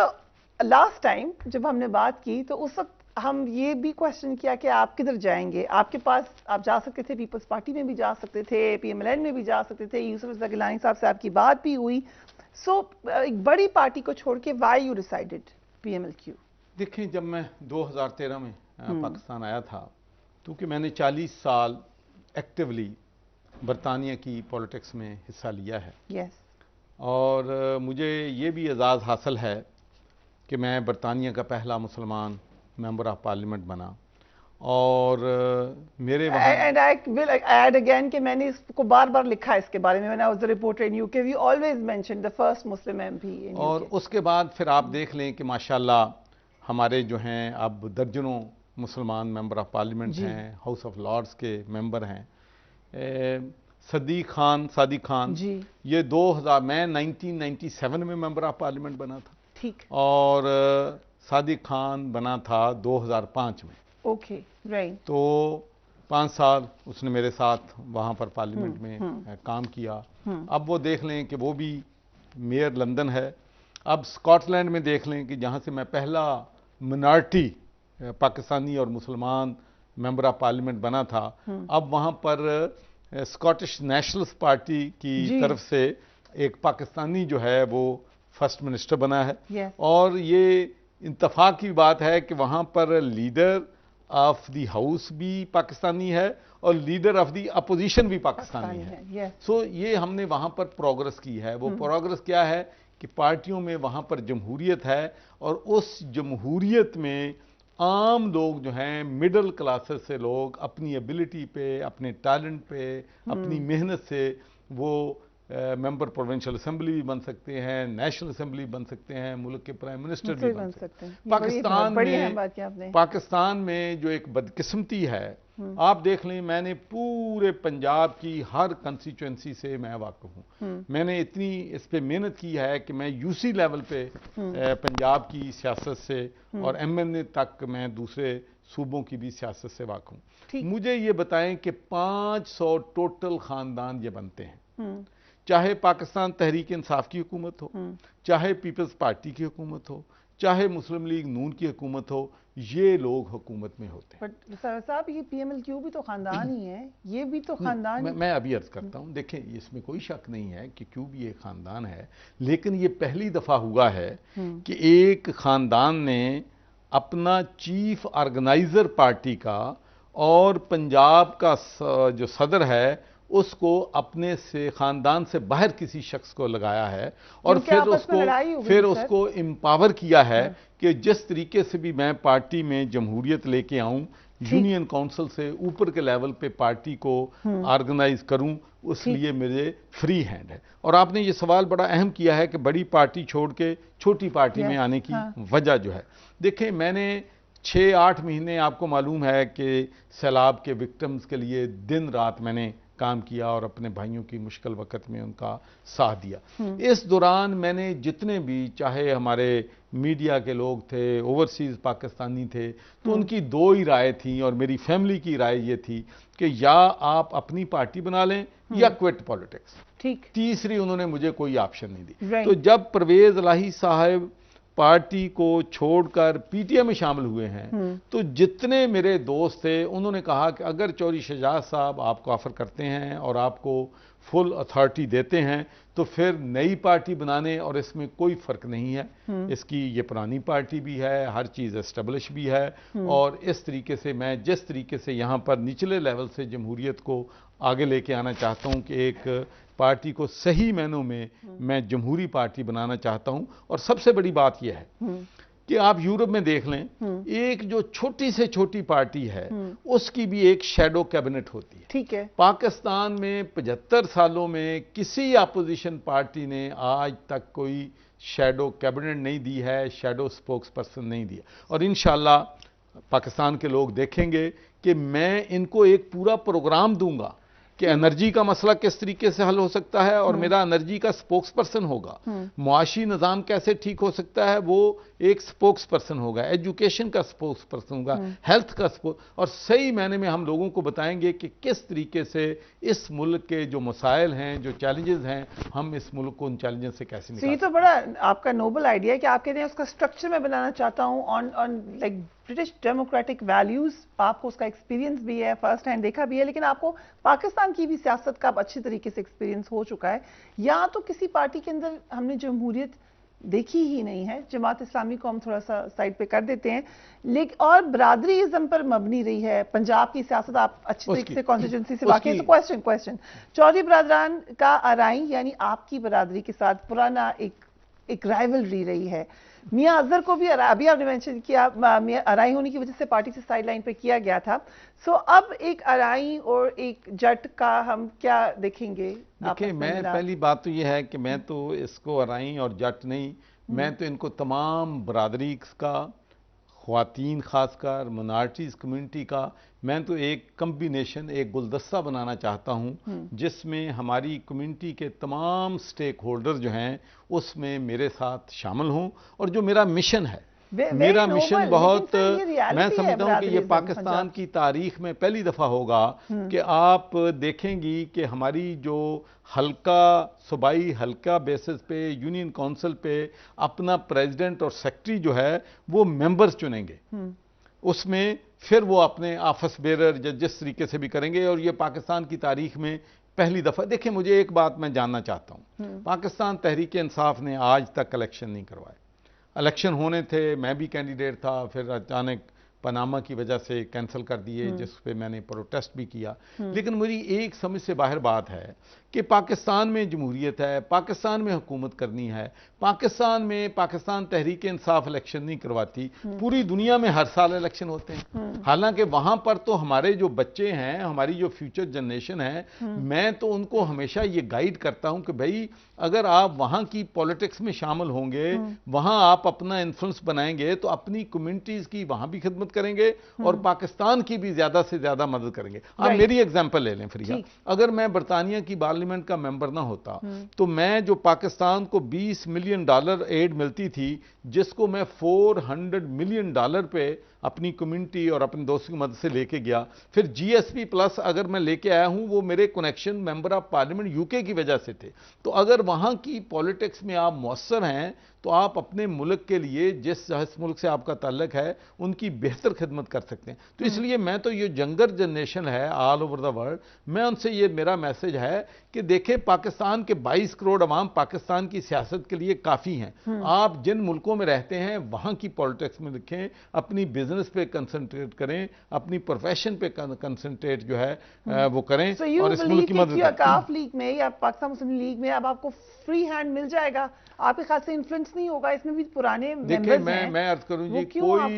last time जब हमने बात की तो उस वक्त हम ये भी क्वेश्चन किया कि आप किधर जाएंगे। आपके पास आप जा सकते थे, पीपल्स पार्टी में भी जा सकते थे, PMLN में भी जा सकते थे, यूसुफ रज़ा गिलानी साहब से आपकी बात भी हुई। सो एक बड़ी पार्टी को छोड़ के वाई यू डिसाइडेड PMLQ?
देखें, जब मैं 2013 में पाकिस्तान आया था, क्योंकि मैंने 40 साल एक्टिवली बरतानिया की पॉलिटिक्स में हिस्सा लिया है।
yes.
और मुझे ये भी एजाज़ हासिल है कि मैं बरतानिया का पहला मुसलमान मेंबर ऑफ पार्लियामेंट बना। और मेरे
and I will add again कि मैंने इसको बार बार लिखा है इसके बारे में। When I was the reporter in UK we always mention the first Muslim MP in UK.
और उसके बाद फिर आप देख लें कि माशाल्लाह हमारे जो हैं अब दर्जनों मुसलमान मेंबर ऑफ पार्लियामेंट हैं, हाउस ऑफ लॉर्ड्स के मेंबर हैं। सादिक खान
जी,
ये 2000 मैं 1997 में मेंबर ऑफ पार्लियामेंट बना था।
ठीक।
और सादिक खान बना था 2005 में।
Okay, right.
तो 5 साल उसने मेरे साथ वहाँ पर पार्लियामेंट में काम किया। अब वो देख लें कि वो भी मेयर लंदन है। अब स्कॉटलैंड में देख लें कि जहाँ से मैं पहला मिनॉरिटी पाकिस्तानी और मुसलमान मेंबर ऑफ पार्लियामेंट बना था, अब वहाँ पर स्कॉटिश नेशनल्स पार्टी की तरफ से एक पाकिस्तानी जो है वो फर्स्ट मिनिस्टर बना है।
yes.
और ये इत्तफाक की बात है कि वहाँ पर लीडर ऑफ द हाउस भी पाकिस्तानी है और लीडर ऑफ द अपोजिशन भी पाकिस्तानी है।
yes.
सो ये हमने वहाँ पर प्रोग्रेस की है। वो प्रोग्रेस क्या है कि पार्टियों में वहाँ पर जमहूरियत है, और उस जमहूरियत में आम लोग जो हैं, मिडिल क्लासेस से लोग अपनी एबिलिटी पे, अपने टैलेंट पे, अपनी मेहनत से वो मेंबर प्रोविंशियल असेंबली भी बन सकते हैं, नेशनल असेंबली बन सकते हैं, मुल्क के प्राइम मिनिस्टर भी बन सकते हैं। पाकिस्तान में जो एक बदकिस्मती है, आप देख लें, मैंने पूरे पंजाब की हर कंस्टिट्यूएंसी से मैं वाकिफ हूँ। मैंने इतनी इस पे मेहनत की है कि मैं UC लेवल पे पंजाब की सियासत से और MNA तक मैं दूसरे सूबों की भी सियासत से वाकिफ हूँ। मुझे ये बताएं कि 500 टोटल खानदान ये बनते हैं, चाहे पाकिस्तान तहरीक इंसाफ की हुकूमत हो, चाहे पीपल्स पार्टी की हुकूमत हो, चाहे मुस्लिम लीग नून की हुकूमत हो, ये लोग हुकूमत में होते हैं।
बट सर साहब, ये PMLQ भी तो खानदान ही है, ये भी तो खानदान।
मैं अभी अर्ज करता हूँ, देखें इसमें कोई शक नहीं है कि क्यों भी एक खानदान है, लेकिन ये पहली दफा हुआ है कि एक खानदान ने अपना चीफ ऑर्गेनाइजर पार्टी का और पंजाब का जो सदर है उसको अपने से खानदान से बाहर किसी शख्स को लगाया है, और फिर उसको एम्पावर किया है कि जिस तरीके से भी मैं पार्टी में जमहूरियत लेके आऊं, यूनियन काउंसिल से ऊपर के लेवल पे पार्टी को ऑर्गेनाइज करूं, उसलिए मेरे फ्री हैंड है। और आपने ये सवाल बड़ा अहम किया है कि बड़ी पार्टी छोड़ के छोटी पार्टी में आने की वजह जो है, देखें मैंने 6-8 महीने, आपको मालूम है कि सैलाब के विक्टिम्स के लिए दिन रात मैंने काम किया और अपने भाइयों की मुश्किल वक्त में उनका साथ दिया। इस दौरान मैंने जितने भी, चाहे हमारे मीडिया के लोग थे, ओवरसीज पाकिस्तानी थे, तो उनकी दो ही राय थी, और मेरी फैमिली की राय ये थी कि या आप अपनी पार्टी बना लें या क्विट पॉलिटिक्स।
ठीक।
तीसरी उन्होंने मुझे कोई ऑप्शन नहीं दी। तो जब परवेज इलाही साहब पार्टी को छोड़कर PTI में शामिल हुए हैं, तो जितने मेरे दोस्त थे उन्होंने कहा कि अगर चौधरी शहजाद साहब आपको ऑफर करते हैं और आपको फुल अथॉरिटी देते हैं तो फिर नई पार्टी बनाने और इसमें कोई फर्क नहीं है। इसकी ये पुरानी पार्टी भी है, हर चीज़ एस्टेब्लिश भी है, और इस तरीके से मैं जिस तरीके से यहाँ पर निचले लेवल से जमहूरियत को आगे लेके आना चाहता हूँ कि एक पार्टी को सही मायनों में मैं जमहूरी पार्टी बनाना चाहता हूँ। और सबसे बड़ी बात यह है कि आप यूरोप में देख लें, एक जो छोटी से छोटी पार्टी है उसकी भी एक शैडो कैबिनेट होती है।
ठीक है।
पाकिस्तान में 75 सालों में किसी अपोजिशन पार्टी ने आज तक कोई शैडो कैबिनेट नहीं दी है, शैडो स्पोक्स पर्सन नहीं दिया। और इंशाल्लाह पाकिस्तान के लोग देखेंगे कि मैं इनको एक पूरा प्रोग्राम दूंगा कि एनर्जी का मसला किस तरीके से हल हो सकता है और मेरा एनर्जी का स्पोक्स पर्सन होगा। मुआशी निज़ाम कैसे ठीक हो सकता है, वो एक स्पोक्स पर्सन होगा। एजुकेशन का स्पोक्स पर्सन होगा, हेल्थ का स्पोक्स, और सही मायने में हम लोगों को बताएंगे कि किस तरीके से इस मुल्क के जो मसाइल हैं, जो चैलेंजेस हैं, हम इस मुल्क को उन चैलेंजेस से कैसे निकाल।
ये तो बड़ा आपका नोबल आइडिया है कि आप कहते हैं उसका स्ट्रक्चर मैं बनाना चाहता हूँ on like British democratic values. आपको उसका एक्सपीरियंस भी है, फर्स्ट हैंड देखा भी है, लेकिन आपको पाकिस्तान की भी सियासत का अच्छी तरीके से एक्सपीरियंस हो चुका है। या तो किसी पार्टी के अंदर हमने जमहूरियत देखी ही नहीं है, जमात इस्लामी को हम थोड़ा सा साइड पे कर देते हैं, लेकिन और बरादरीइज्म पर मबनी रही है पंजाब की सियासत। आप अच्छी तरीके से कॉन्स्टिट्यूंसी से वाकिफ हैं। क्वेश्चन चौधरी बरादरान का अराई यानी आपकी बरादरी के साथ पुराना एक राइवलरी रही है। मियां अजहर को भी अभी आपने मेंशन किया, मियां अराई होने की वजह से पार्टी से साइड लाइन पे किया गया था। सो अब एक अराई और एक जट का हम क्या देखेंगे?
देखिए, मैं पहली बात तो यह है कि मैं तो इसको अराई और जट नहीं, मैं तो इनको तमाम बरादरी का, ख्वातीन खासकर माइनॉरिटीज़ कम्युनिटी का, मैं तो एक कम्बिनेशन, एक गुलदस्ता बनाना चाहता हूं जिसमें हमारी कम्युनिटी के तमाम स्टेक होल्डर जो हैं उसमें मेरे साथ शामिल हों। और जो मेरा मिशन है, मेरा मिशन बहुत, मैं समझता हूं कि ये पाकिस्तान की तारीख में पहली दफ़ा होगा कि आप देखेंगी कि हमारी जो हल्का सूबाई हल्का बेसिस पे यूनियन काउंसिल पे अपना प्रेसिडेंट और सेक्रेटरी जो है वो मेंबर्स चुनेंगे, उसमें फिर वो अपने ऑफिस बेरर जिस तरीके से भी करेंगे। और ये पाकिस्तान की तारीख में पहली दफ़ा। देखिए, मुझे एक बात मैं जानना चाहता हूँ, पाकिस्तान तहरीक इंसाफ ने आज तक इलेक्शन नहीं करवाए। इलेक्शन होने थे, मैं भी कैंडिडेट था, फिर अचानक पनामा की वजह से कैंसिल कर दिए, जिस पे मैंने प्रोटेस्ट भी किया। लेकिन मेरी एक समझ से बाहर बात है कि पाकिस्तान में जमहूरियत है, पाकिस्तान में हुकूमत करनी है, पाकिस्तान में पाकिस्तान तहरीक इंसाफ इलेक्शन नहीं करवाती। पूरी दुनिया में हर साल इलेक्शन होते हैं, हालांकि वहां पर तो हमारे जो बच्चे हैं, हमारी जो फ्यूचर जनरेशन है, मैं तो उनको हमेशा ये गाइड करता हूं कि भाई अगर आप वहां की पॉलिटिक्स में शामिल होंगे, वहां आप अपना इन्फ्लुएंस बनाएंगे तो अपनी कम्युनिटीज की वहां भी खिदमत करेंगे और पाकिस्तान की भी ज्यादा से ज्यादा मदद करेंगे। आप मेरी एग्जाम्पल ले लें फ्रिया, अगर मैं बरतानिया की पार्लियामेंट का मेंबर ना होता तो मैं जो पाकिस्तान को $20 मिलियन एड मिलती थी, जिसको मैं $400 मिलियन पे अपनी कम्युनिटी और अपने दोस्तों की मदद से लेके गया। फिर जीएसपी प्लस अगर मैं लेके आया हूं, वो मेरे connection member of parliament UK की वजह से थे। तो अगर वहां की पॉलिटिक्स में आप मौसर हैं तो आप अपने मुल्क के लिए, जिस मुल्क से आपका ताल्लुक है, उनकी बेहतर खिदमत कर सकते हैं। तो इसलिए मैं तो ये यंगर जनरेशन है ऑल ओवर द वर्ल्ड, मैं उनसे ये मेरा मैसेज है कि देखें, पाकिस्तान के 22 करोड़ अवाम पाकिस्तान की सियासत के लिए काफ़ी हैं। आप जिन मुल्कों में रहते हैं वहाँ की पॉलिटिक्स में देखें, अपनी बिजनेस पे कंसंट्रेट करें, अपनी प्रोफेशन पे कंसंट्रेट जो है वो करें और इस मुल्क की मदद करें।
काफ लीग में या पाकिस्तान मुस्लिम लीग में अब आपको फ्री हैंड मिल जाएगा, आपके खास से इन्फ्लुएंस नहीं होगा, इसमें भी पुराने मेंबर्स हैं।
मैं अर्ज करूं जी, कोई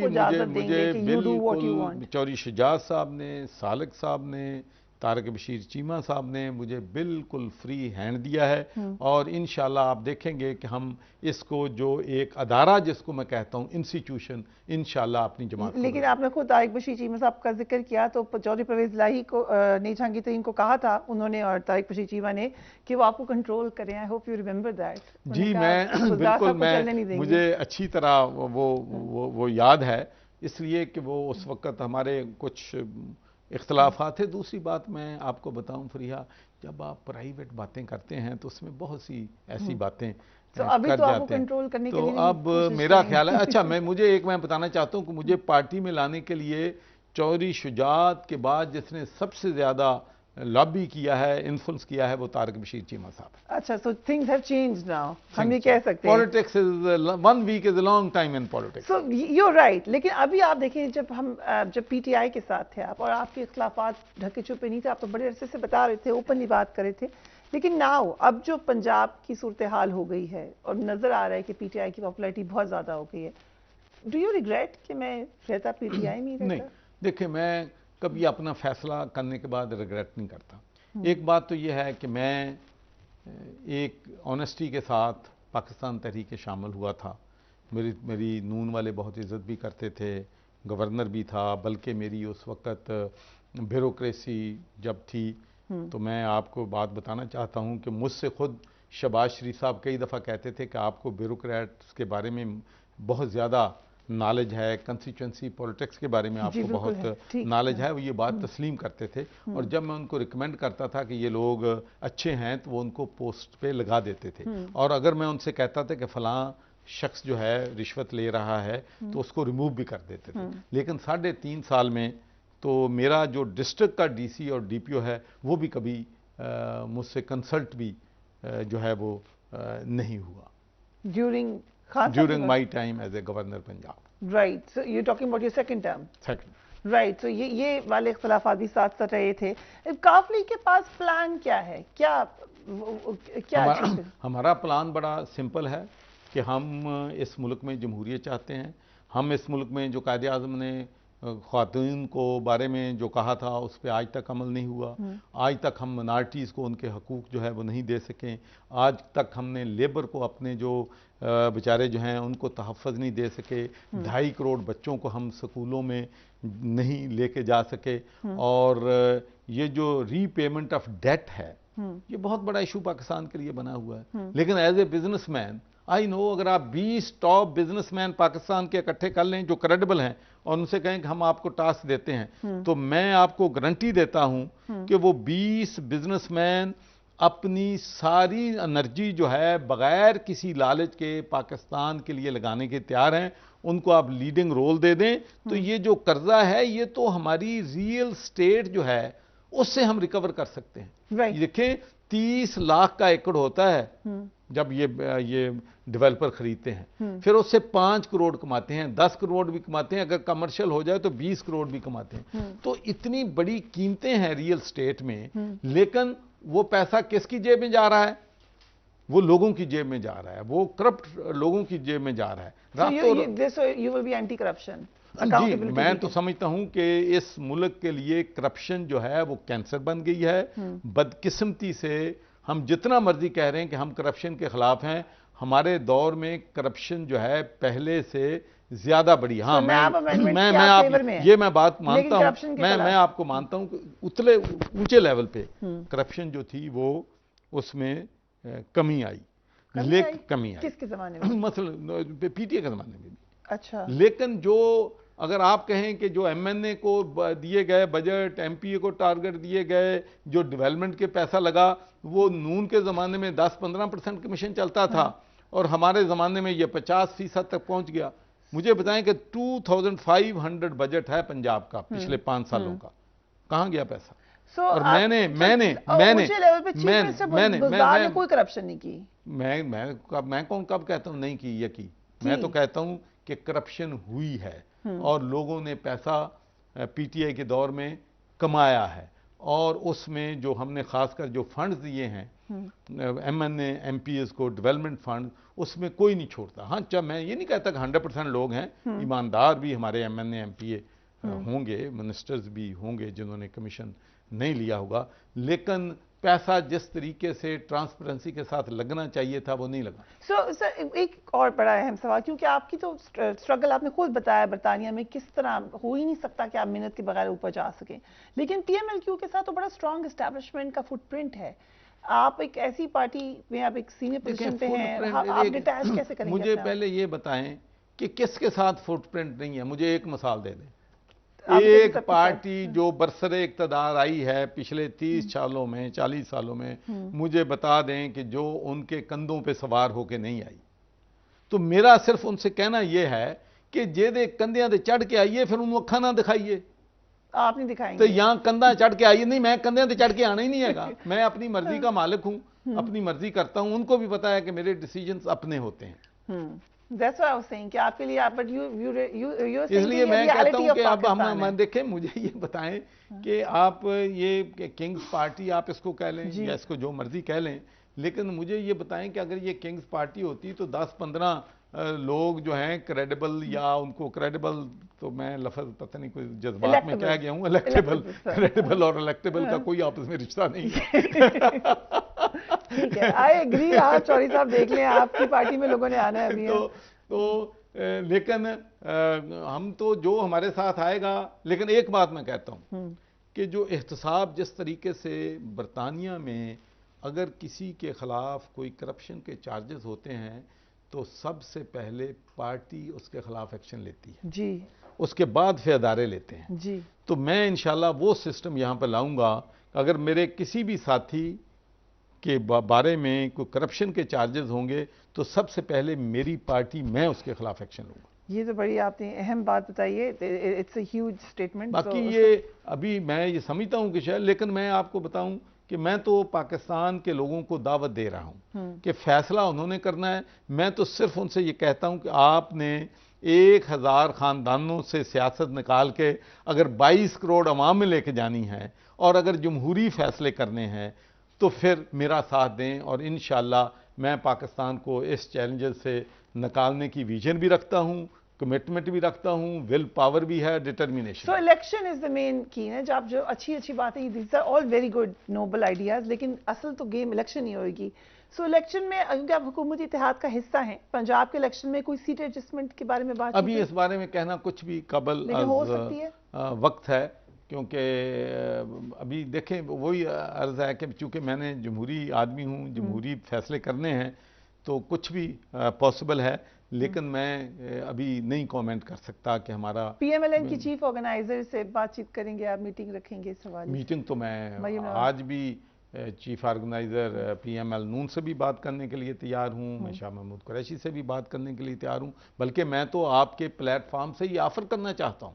मुझे बिल्कुल चौधरी शुजात साहब ने, सालिक साहब ने, तारक बशीर चीमा साहब ने मुझे बिल्कुल फ्री हैंड दिया है। और इंशाल्लाह आप देखेंगे कि हम इसको जो एक अदारा जिसको मैं कहता हूँ इंस्टीट्यूशन, इंशाल्लाह अपनी जमात।
लेकिन आपने खुद तारिक बशीर चीमा साहब का जिक्र किया तो चौधरी परवेज इलाही को ने जहांगीर तरीन को कहा था उन्होंने और तारिक बशीर चीमा ने कि वो आपको कंट्रोल करें। I hope you remember that.
जी मैं बिल्कुल, मैं मुझे अच्छी तरह वो याद है, इसलिए कि वो उस वक्त हमारे कुछ इख्तलाफात थे। दूसरी बात मैं आपको बताऊं फरिया, जब आप प्राइवेट बातें करते हैं तो उसमें बहुत सी ऐसी बातें
तो अभी
कर
तो
जाते
आपको कंट्रोल करने
तो
के लिए
अब मेरा ख्याल है। अच्छा, मैं बताना चाहता हूं कि मुझे पार्टी में लाने के लिए चौधरी शुजात के बाद जिसने सबसे ज्यादा लॉबी किया है, इन्फ्लुएंस किया है, वो तारिक बशीर चीमा साहब है।
अच्छा, so things have changed now, हम ये कह सकते हैं।
Politics is 1 week is a long time in politics.
So you are right, लेकिन अभी आप देखिए, जब पीटीआई के साथ थे आप और आपके इख्लाफात ढके छुपे नहीं थे, आप तो बड़े अरसे से बता रहे थे, ओपनली बात कर रहे थे, लेकिन नाउ अब जो पंजाब की सूरत हाल हो गई है और नजर आ रहा है कि पीटीआई की पॉपुलैरिटी बहुत ज्यादा हो गई है, डू यू रिग्रेट कि मैं रहता पीटीआई में रहता?
नहीं, देखिए मैं कभी अपना फैसला करने के बाद रिग्रेट नहीं करता। एक बात तो यह है कि मैं एक ऑनेस्टी के साथ पाकिस्तान तहरीक शामिल हुआ था। मेरी नून वाले बहुत इज़्ज़त भी करते थे, गवर्नर भी था, बल्कि मेरी उस वक़्त ब्यूरोक्रेसी जब थी, तो मैं आपको बात बताना चाहता हूं कि मुझसे खुद शहबाज शरीफ साहब कई दफ़ा कहते थे कि आपको ब्यूरोक्रेट्स के बारे में बहुत ज़्यादा नॉलेज है, कंस्टिट्यूंसी पॉलिटिक्स के बारे में आपको बहुत नॉलेज है, वो ये बात तस्लीम करते थे। और जब मैं उनको रिकमेंड करता था कि ये लोग अच्छे हैं, तो वो उनको पोस्ट पे लगा देते थे। और अगर मैं उनसे कहता था कि फ़लाँ शख्स जो है रिश्वत ले रहा है, तो उसको रिमूव भी कर देते थे। लेकिन 3.5 साल में तो मेरा जो डिस्ट्रिक्ट का डीसी और डीपीओ है, वो भी कभी मुझसे कंसल्ट भी जो है वो नहीं हुआ during my time as a governor Punjab.
Right, so you talking about your second term.
Second,
right, तो ये वाले इख्तिलाफात भी साथ साथ रहे थे। काफली के पास प्लान क्या है?
हमारा प्लान बड़ा सिंपल है कि हम इस मुल्क में जमहूरियत चाहते हैं। हम इस मुल्क में जो कायदे आज़म ने ख़वातीन को बारे में जो कहा था, उस पर आज तक अमल नहीं हुआ। आज तक हम मिनॉरिटीज़ को उनके हकूक़ जो है वो नहीं दे सकें। आज तक हमने लेबर को अपने जो बेचारे जो हैं उनको तहफ़्फ़ुज़ नहीं दे सके। 2.5 करोड़ बच्चों को हम स्कूलों में नहीं लेके जा सके। और ये जो रीपेमेंट ऑफ डेट है, ये बहुत बड़ा इशू पाकिस्तान के लिए बना हुआ है। लेकिन as a businessman I know, अगर आप 20 टॉप बिजनेसमैन पाकिस्तान के इकट्ठे कर लें जो क्रेडिबल हैं और उनसे कहें कि हम आपको टास्क देते हैं, तो मैं आपको गारंटी देता हूं कि वो 20 बिजनेसमैन अपनी सारी एनर्जी जो है बगैर किसी लालच के पाकिस्तान के लिए लगाने के तैयार हैं। उनको आप लीडिंग रोल दे दें तो ये जो कर्जा है, ये तो हमारी रियल स्टेट जो है उससे हम रिकवर कर सकते हैं। देखें, 30 लाख का एकड़ होता है जब ये डेवलपर खरीदते हैं, फिर उससे 5 करोड़ कमाते हैं, 10 करोड़ भी कमाते हैं, अगर कमर्शियल हो जाए तो 20 करोड़ भी कमाते हैं। तो इतनी बड़ी कीमतें हैं रियल स्टेट में, लेकिन वो पैसा किसकी जेब में जा रहा है? वो लोगों की जेब में जा रहा है, वो करप्ट लोगों की जेब में जा रहा है।
You will be anti corruption?
जी, मैं तो समझता हूं कि इस मुल्क के लिए करप्शन जो है वो कैंसर बन गई है। बदकिस्मती से हम जितना मर्जी कह रहे हैं कि हम करप्शन के खिलाफ हैं, हमारे दौर में करप्शन जो है पहले से ज्यादा बड़ी। हाँ, मैं बात मानता हूं, मैं आपको मानता हूं कि ऊंचे लेवल पे करप्शन जो थी वो उसमें कमी आई। कमी आई
किसके जमाने में?
मतलब पीटीए के जमाने में भी।
अच्छा,
लेकिन जो अगर आप कहें कि जो एमएनए को दिए गए बजट, एमपीए को टारगेट दिए गए, जो डेवलपमेंट के पैसा लगा, वो नून के ज़माने में 10-15% कमीशन चलता था और हमारे ज़माने में ये 50% तक पहुंच गया। मुझे बताएं कि 2500 बजट है पंजाब का पिछले 5 सालों का, कहाँ गया पैसा? और मैंने
कोई करप्शन नहीं की।
मैं कौन कब कहता हूँ नहीं की, ये की। मैं तो कहता हूँ कि करप्शन हुई है और लोगों ने पैसा पीटीआई के दौर में कमाया है। और उसमें जो हमने खासकर जो फंड्स दिए हैं एमएनए एमपीएस को, डेवलपमेंट फंड, उसमें कोई नहीं छोड़ता। हाँ, चाहे मैं ये नहीं कहता कि 100% लोग हैं, ईमानदार भी हमारे एमएनए एमपीए होंगे, मिनिस्टर्स भी होंगे जिन्होंने कमीशन नहीं लिया होगा, लेकिन पैसा जिस तरीके से ट्रांसपेरेंसी के साथ लगना चाहिए था वो नहीं लगा।
सर, एक और बड़ा अहम सवाल, क्योंकि आपकी तो स्ट्रगल आपने खुद बताया बरतानिया में किस तरह हो ही नहीं सकता कि आप मेहनत के बगैर ऊपर जा सकें, लेकिन पीएमएलक्यू के साथ तो बड़ा स्ट्रॉन्ग एस्टैब्लिशमेंट का फुटप्रिंट है। आप एक ऐसी पार्टी में आप एक सीनियर पोजीशन पे हैं, आप डिटैच कैसे करेंगे?
मुझे पहले ये बताएं कि किसके साथ फुटप्रिंट नहीं है। मुझे एक मिसाल दे दें। एक पार्टी जो बरसरे इक़्तिदार आई है पिछले 30 सालों में, 40 सालों में, मुझे बता दें कि जो उनके कंधों पे सवार होके नहीं आई। तो मेरा सिर्फ उनसे कहना यह है कि जेदे कंधियां दे चढ़ के आइए, फिर उन्होंने अखा ना दिखाइए।
आप नहीं
तो
दिखाएंगे।
यहाँ कंधा चढ़ के आइए, नहीं मैं कंधे पे चढ़ के आना ही नहीं हैगा, मैं अपनी मर्जी का मालिक हूँ, अपनी मर्जी करता हूँ, उनको भी पता है कि मेरे डिसीजंस अपने होते हैं।
That's what I was saying कि आपके लिए but you're saying
इसलिए
कि
मैं कहता
reality
हूँ
of
कि अब
Pakistan है।
हम देखें, मुझे ये बताएं कि आप ये किंग्स पार्टी आप इसको कह लें या इसको जो मर्जी कह लें, लेकिन मुझे ये बताएं कि अगर ये किंग्स पार्टी होती तो 10-15 लोग जो हैं क्रेडिबल, या उनको क्रेडिबल तो मैं लफ्ज पता नहीं कोई जज्बात में कह गया हूँ, इलेक्टेबल, क्रेडिबल और इलेक्टेबल का कोई आपस में रिश्ता नहीं है।
ठीक है, आई एग्री। आप चौधरी साहब देख लें, आपकी पार्टी में लोगों ने आना है अभी।
लेकिन हम तो जो हमारे साथ आएगा, लेकिन एक बात मैं कहता हूं कि जो एहतसाब जिस तरीके से बरतानिया में अगर किसी के खिलाफ कोई करप्शन के चार्जेस होते हैं तो सबसे पहले पार्टी उसके खिलाफ एक्शन लेती है
जी,
उसके बाद फिर अदारे लेते हैं
जी।
तो मैं इंशाल्लाह वो सिस्टम यहां पर लाऊंगा। अगर मेरे किसी भी साथी के बारे में कोई करप्शन के चार्जेस होंगे तो सबसे पहले मेरी पार्टी, मैं उसके खिलाफ एक्शन लूंगा।
ये तो बड़ी आपने अहम बात बताई है, इट्स अ ह्यूज स्टेटमेंट।
बाकी ये अभी मैं ये समझता हूं कि शायद, लेकिन मैं आपको बताऊं कि मैं तो पाकिस्तान के लोगों को दावत दे रहा हूं कि फैसला उन्होंने करना है। मैं तो सिर्फ उनसे ये कहता हूं कि आपने 1000 खानदानों से सियासत निकाल के अगर 22 करोड़ अवाम में लेके जानी है और अगर जमहूरी फैसले करने हैं तो फिर मेरा साथ दें, और इंशाअल्लाह मैं पाकिस्तान को इस चैलेंजेस से निकालने की विजन भी रखता हूं, कमिटमेंट भी रखता हूं, विल पावर भी है, determination.
So election is the main key है। जब जो अच्छी बातें, this are all very good noble ideas, लेकिन असल तो गेम इलेक्शन ही होगी। सो इलेक्शन में क्योंकि आप हुकूमती इत्तेहाद का हिस्सा हैं, पंजाब के इलेक्शन में कोई सीट एडजस्टमेंट के बारे में बात
अभी इस बारे में कहना कुछ भी कबल
हो सकती है,
वक्त है, क्योंकि अभी देखें वही अर्ज है कि चूंकि मैंने जमहूरी आदमी हूँ, जमहूरी फैसले करने हैं तो कुछ भी पॉसिबल है, लेकिन मैं अभी नहीं कमेंट कर सकता कि हमारा।
पीएमएलएन की चीफ ऑर्गेनाइजर से बातचीत करेंगे आप, मीटिंग रखेंगे इस हवाले?
मीटिंग तो मैं आज भी चीफ ऑर्गेनाइजर पीएमएल नून से भी बात करने के लिए तैयार हूं, मैं शाह महमूद कुरैशी से भी बात करने के लिए तैयार हूं, बल्कि मैं तो आपके प्लेटफॉर्म से ये ऑफर करना चाहता हूं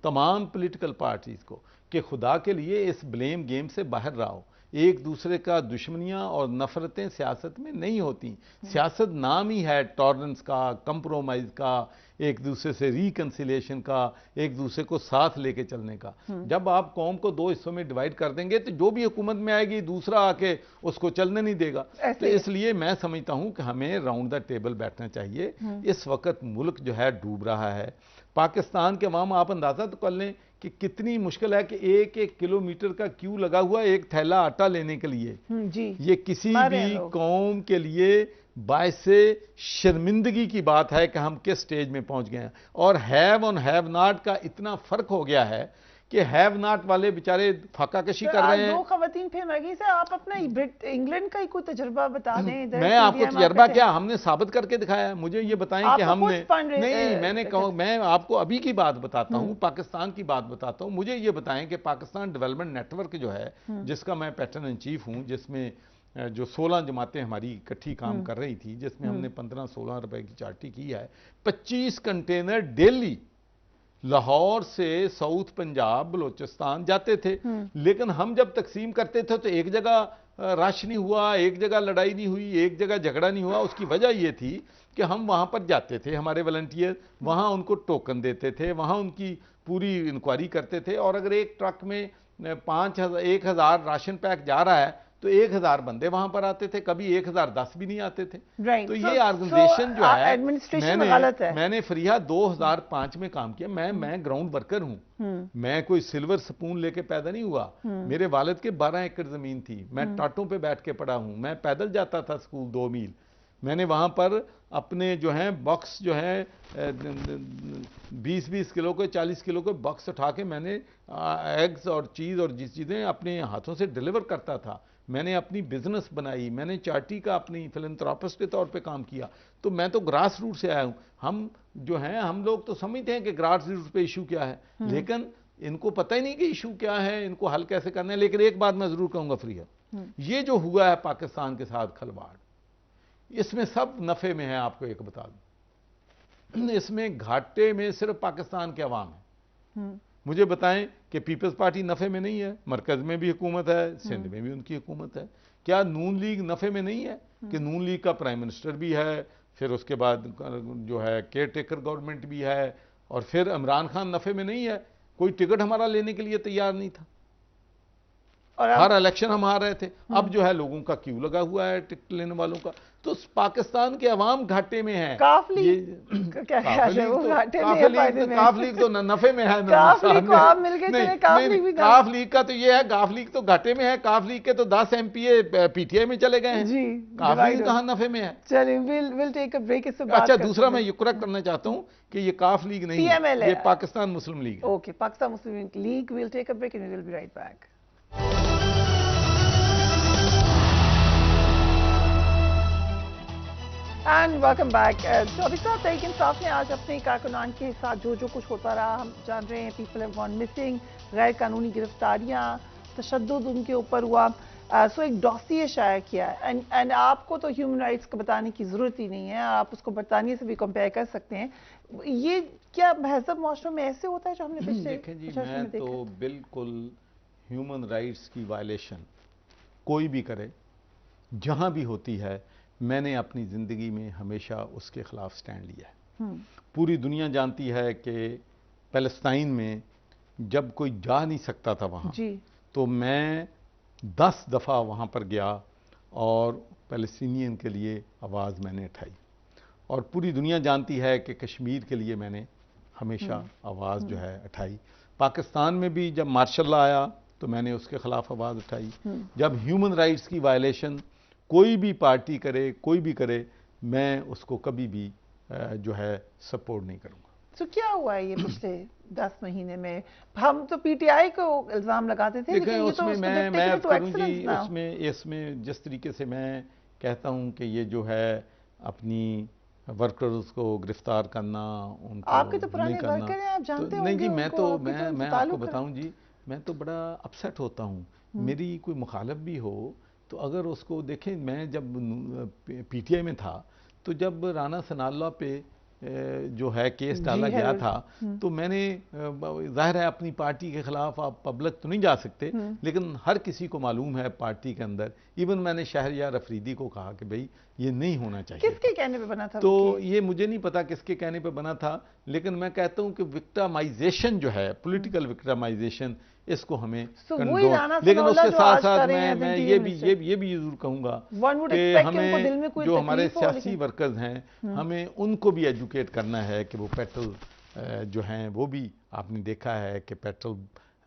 तमाम पॉलिटिकल पार्टीज को कि खुदा के लिए इस ब्लेम गेम से बाहर रहो। एक दूसरे का दुश्मनियां और नफरतें सियासत में नहीं होती। सियासत नाम ही है टॉलरेंस का, कंप्रोमाइज का, एक दूसरे से रिकंसिलेशन का, एक दूसरे को साथ लेके चलने का। जब आप कौम को दो हिस्सों में डिवाइड कर देंगे तो जो भी हुकूमत में आएगी दूसरा आके उसको चलने नहीं देगा। तो इसलिए मैं समझता हूं कि हमें राउंड द टेबल बैठना चाहिए। इस वक्त मुल्क जो है डूब रहा है। पाकिस्तान के अवाम, आप अंदाजा तो कर लें कि कितनी मुश्किल है कि 1-1 किलोमीटर का क्यू लगा हुआ है एक थैला आटा लेने के लिए।
जी,
ये किसी भी कौम के लिए बायसे शर्मिंदगी की बात है कि हम किस स्टेज में पहुंच गए हैं। और हैव और हैव नॉट का इतना फर्क हो गया है कि हैव नॉट वाले बेचारे फाका कशी कर रहे हैं।
दो खवातीन फिर मैगी से आप अपना इंग्लैंड का ही कोई तजुर्बा बता दें।
मैं आपको तजुर्बा क्या, हमने साबित करके दिखाया है। मुझे ये बताएं कि हमने नहीं, मैंने कहा, मैं आपको अभी की बात बताता हूं, पाकिस्तान की बात बताता हूं। मुझे ये बताएं कि पाकिस्तान डेवलपमेंट नेटवर्क जो है, जिसका मैं पैटर्न इन चीफ हूं, जिसमें जो 16 जमातें हमारी इकट्ठी काम कर रही थी, जिसमें हमने 15-16 रुपए की चार्टी की है, 25 कंटेनर डेली लाहौर से साउथ पंजाब बलोचिस्तान जाते थे। लेकिन हम जब तकसीम करते थे तो एक जगह रश नहीं हुआ, एक जगह लड़ाई नहीं हुई, एक जगह झगड़ा नहीं हुआ। उसकी वजह यह थी कि हम वहां पर जाते थे, हमारे वॉलंटियर वहां उनको टोकन देते थे, वहां उनकी पूरी इंक्वायरी करते थे। और अगर एक ट्रक में 1000 राशन पैक जा रहा है तो 1000 बंदे वहां पर आते थे, कभी 1010 भी नहीं आते थे। तो ये ऑर्गेनाइजेशन जो है, मैंने फरिया 2005 में काम किया। मैं ग्राउंड वर्कर हूं, मैं कोई सिल्वर स्पून लेके पैदा नहीं हुआ। मेरे वालिद के 12 एकड़ जमीन थी, मैं टाटों पे बैठ के पढ़ा हूं, मैं पैदल जाता था स्कूल 2 मील। मैंने वहां पर अपने जो है बॉक्स जो है 20-20 किलो के 40 किलो के बॉक्स उठा के मैंने एग्स और चीज़ और जिस चीज़ें अपने हाथों से डिलीवर करता था। मैंने अपनी बिजनेस बनाई, मैंने चार्टी का अपनी फिलैंथ्रोपिस्ट के तौर पे काम किया। तो मैं तो ग्रास रूट से आया हूं। हम जो हैं, हम लोग तो समझते हैं कि ग्रास रूट पे इशू क्या है, लेकिन इनको पता ही नहीं कि इशू क्या है, इनको हल कैसे करना है। लेकिन एक बात मैं जरूर कहूंगा फ्रिया, ये जो हुआ है पाकिस्तान के साथ खलवाड़, इसमें सब नफे में है। आपको एक बता दूं, इसमें घाटे में सिर्फ पाकिस्तान के अवाम है, मुझे बताएं कि पीपल्स पार्टी नफ़े में नहीं है, मरकज़ में भी हुकूमत है, सिंध में भी उनकी हुकूमत है। क्या नून लीग नफ़े में नहीं है कि नून लीग का प्राइम मिनिस्टर भी है, फिर उसके बाद जो है केयर टेकर गवर्नमेंट भी है, और फिर इमरान खान नफ़े में नहीं है? कोई टिकट हमारा लेने के लिए तैयार नहीं था और हर इलेक्शन हम हार रहे थे। अब जो है लोगों का क्यू लगा हुआ है टिकट लेने वालों का। तो पाकिस्तान के अवाम घाटे में है।
काफ लीग
काफ लीग तो नफे में है।
काफ
लीग का तो ये है, काफ लीग तो घाटे में है। काफ लीग के तो 10 MPA PTI में चले गए हैं जी। काफ लीग कहाँ नफे में है?
चलिए विल टेक अ ब्रेक। इससे
अच्छा, दूसरा मैं ये करेक्ट करना चाहता हूँ कि ये काफ लीग नहीं है, ये पाकिस्तान मुस्लिम लीग है।
Okay, Pakistan Muslim League. Will take a break and we will be right back. And welcome back. Chaudhry साहब, तहरीक इंसाफ ने आज अपने कारकुनान के साथ जो कुछ होता रहा हम जान रहे हैं। पीपल हैव गॉन मिसिंग, गैर कानूनी गिरफ्तारियां, तशद्दुद उनके ऊपर हुआ। सो एक डॉसिए शाया किया एंड आपको तो ह्यूमन राइट्स का बताने की ज़रूरत ही नहीं है, आप उसको बरतानिया से भी कंपेयर कर सकते हैं। ये क्या महजब माशरों में ऐसे होता है जो हमने पिछले
देखें जी, मैं तो बिल्कुल ह्यूमन राइट्स की वायलेशन कोई भी करे, जहाँ भी होती है, मैंने अपनी ज़िंदगी में हमेशा उसके ख़िलाफ़ स्टैंड लिया है। पूरी दुनिया जानती है कि फ़लस्तीन में जब कोई जा नहीं सकता था वहाँ, तो मैं 10 दफ़ा वहाँ पर गया और फ़लस्तीनियन के लिए आवाज़ मैंने उठाई। और पूरी दुनिया जानती है कि कश्मीर के लिए मैंने हमेशा आवाज़ जो है उठाई। पाकिस्तान में भी जब मार्शल लॉ आया तो मैंने उसके ख़िलाफ़ आवाज़ उठाई। जब ह्यूमन राइट्स की वायलेशन कोई भी पार्टी करे, कोई भी करे, मैं उसको कभी भी जो है सपोर्ट नहीं करूंगा।
तो क्या हुआ है ये पिछले 10 महीने में? हम तो पीटीआई को इल्जाम लगाते थे,
लेकिन उसमें मैं करूं जी, इसमें जिस तरीके से मैं कहता हूं कि ये जो है अपनी वर्कर्स को गिरफ्तार करना, उनको
आपके तो पुराने वर्कर हैं, आप जानते होंगे।
नहीं जी, मैं आपको बताऊं जी, मैं तो बड़ा अपसेट होता हूं। मेरी कोई मुखालफ भी हो तो अगर उसको देखें, मैं जब पीटीआई में था तो जब राना सनाउल्लाह पे जो है केस डाला गया था, तो मैंने जाहिर है अपनी पार्टी के खिलाफ आप पब्लिक तो नहीं जा सकते, लेकिन हर किसी को मालूम है पार्टी के अंदर, इवन मैंने शहरयार अफरीदी को कहा कि भाई ये नहीं होना चाहिए।
किसके कहने पे बना था?
तो ये मुझे नहीं पता किसके कहने पे बना था, लेकिन मैं कहता हूं कि विक्टिमाइजेशन जो है, पॉलिटिकल विक्टिमाइजेशन, इसको हमें कंडोन, लेकिन उसके साथ साथ मैं ये भी जरूर कहूंगा कि हमें जो हमारे सियासी वर्कर्स हैं, हमें उनको भी एजुकेट करना है कि वो पेट्रोल जो हैं, वो भी आपने देखा है कि पेट्रोल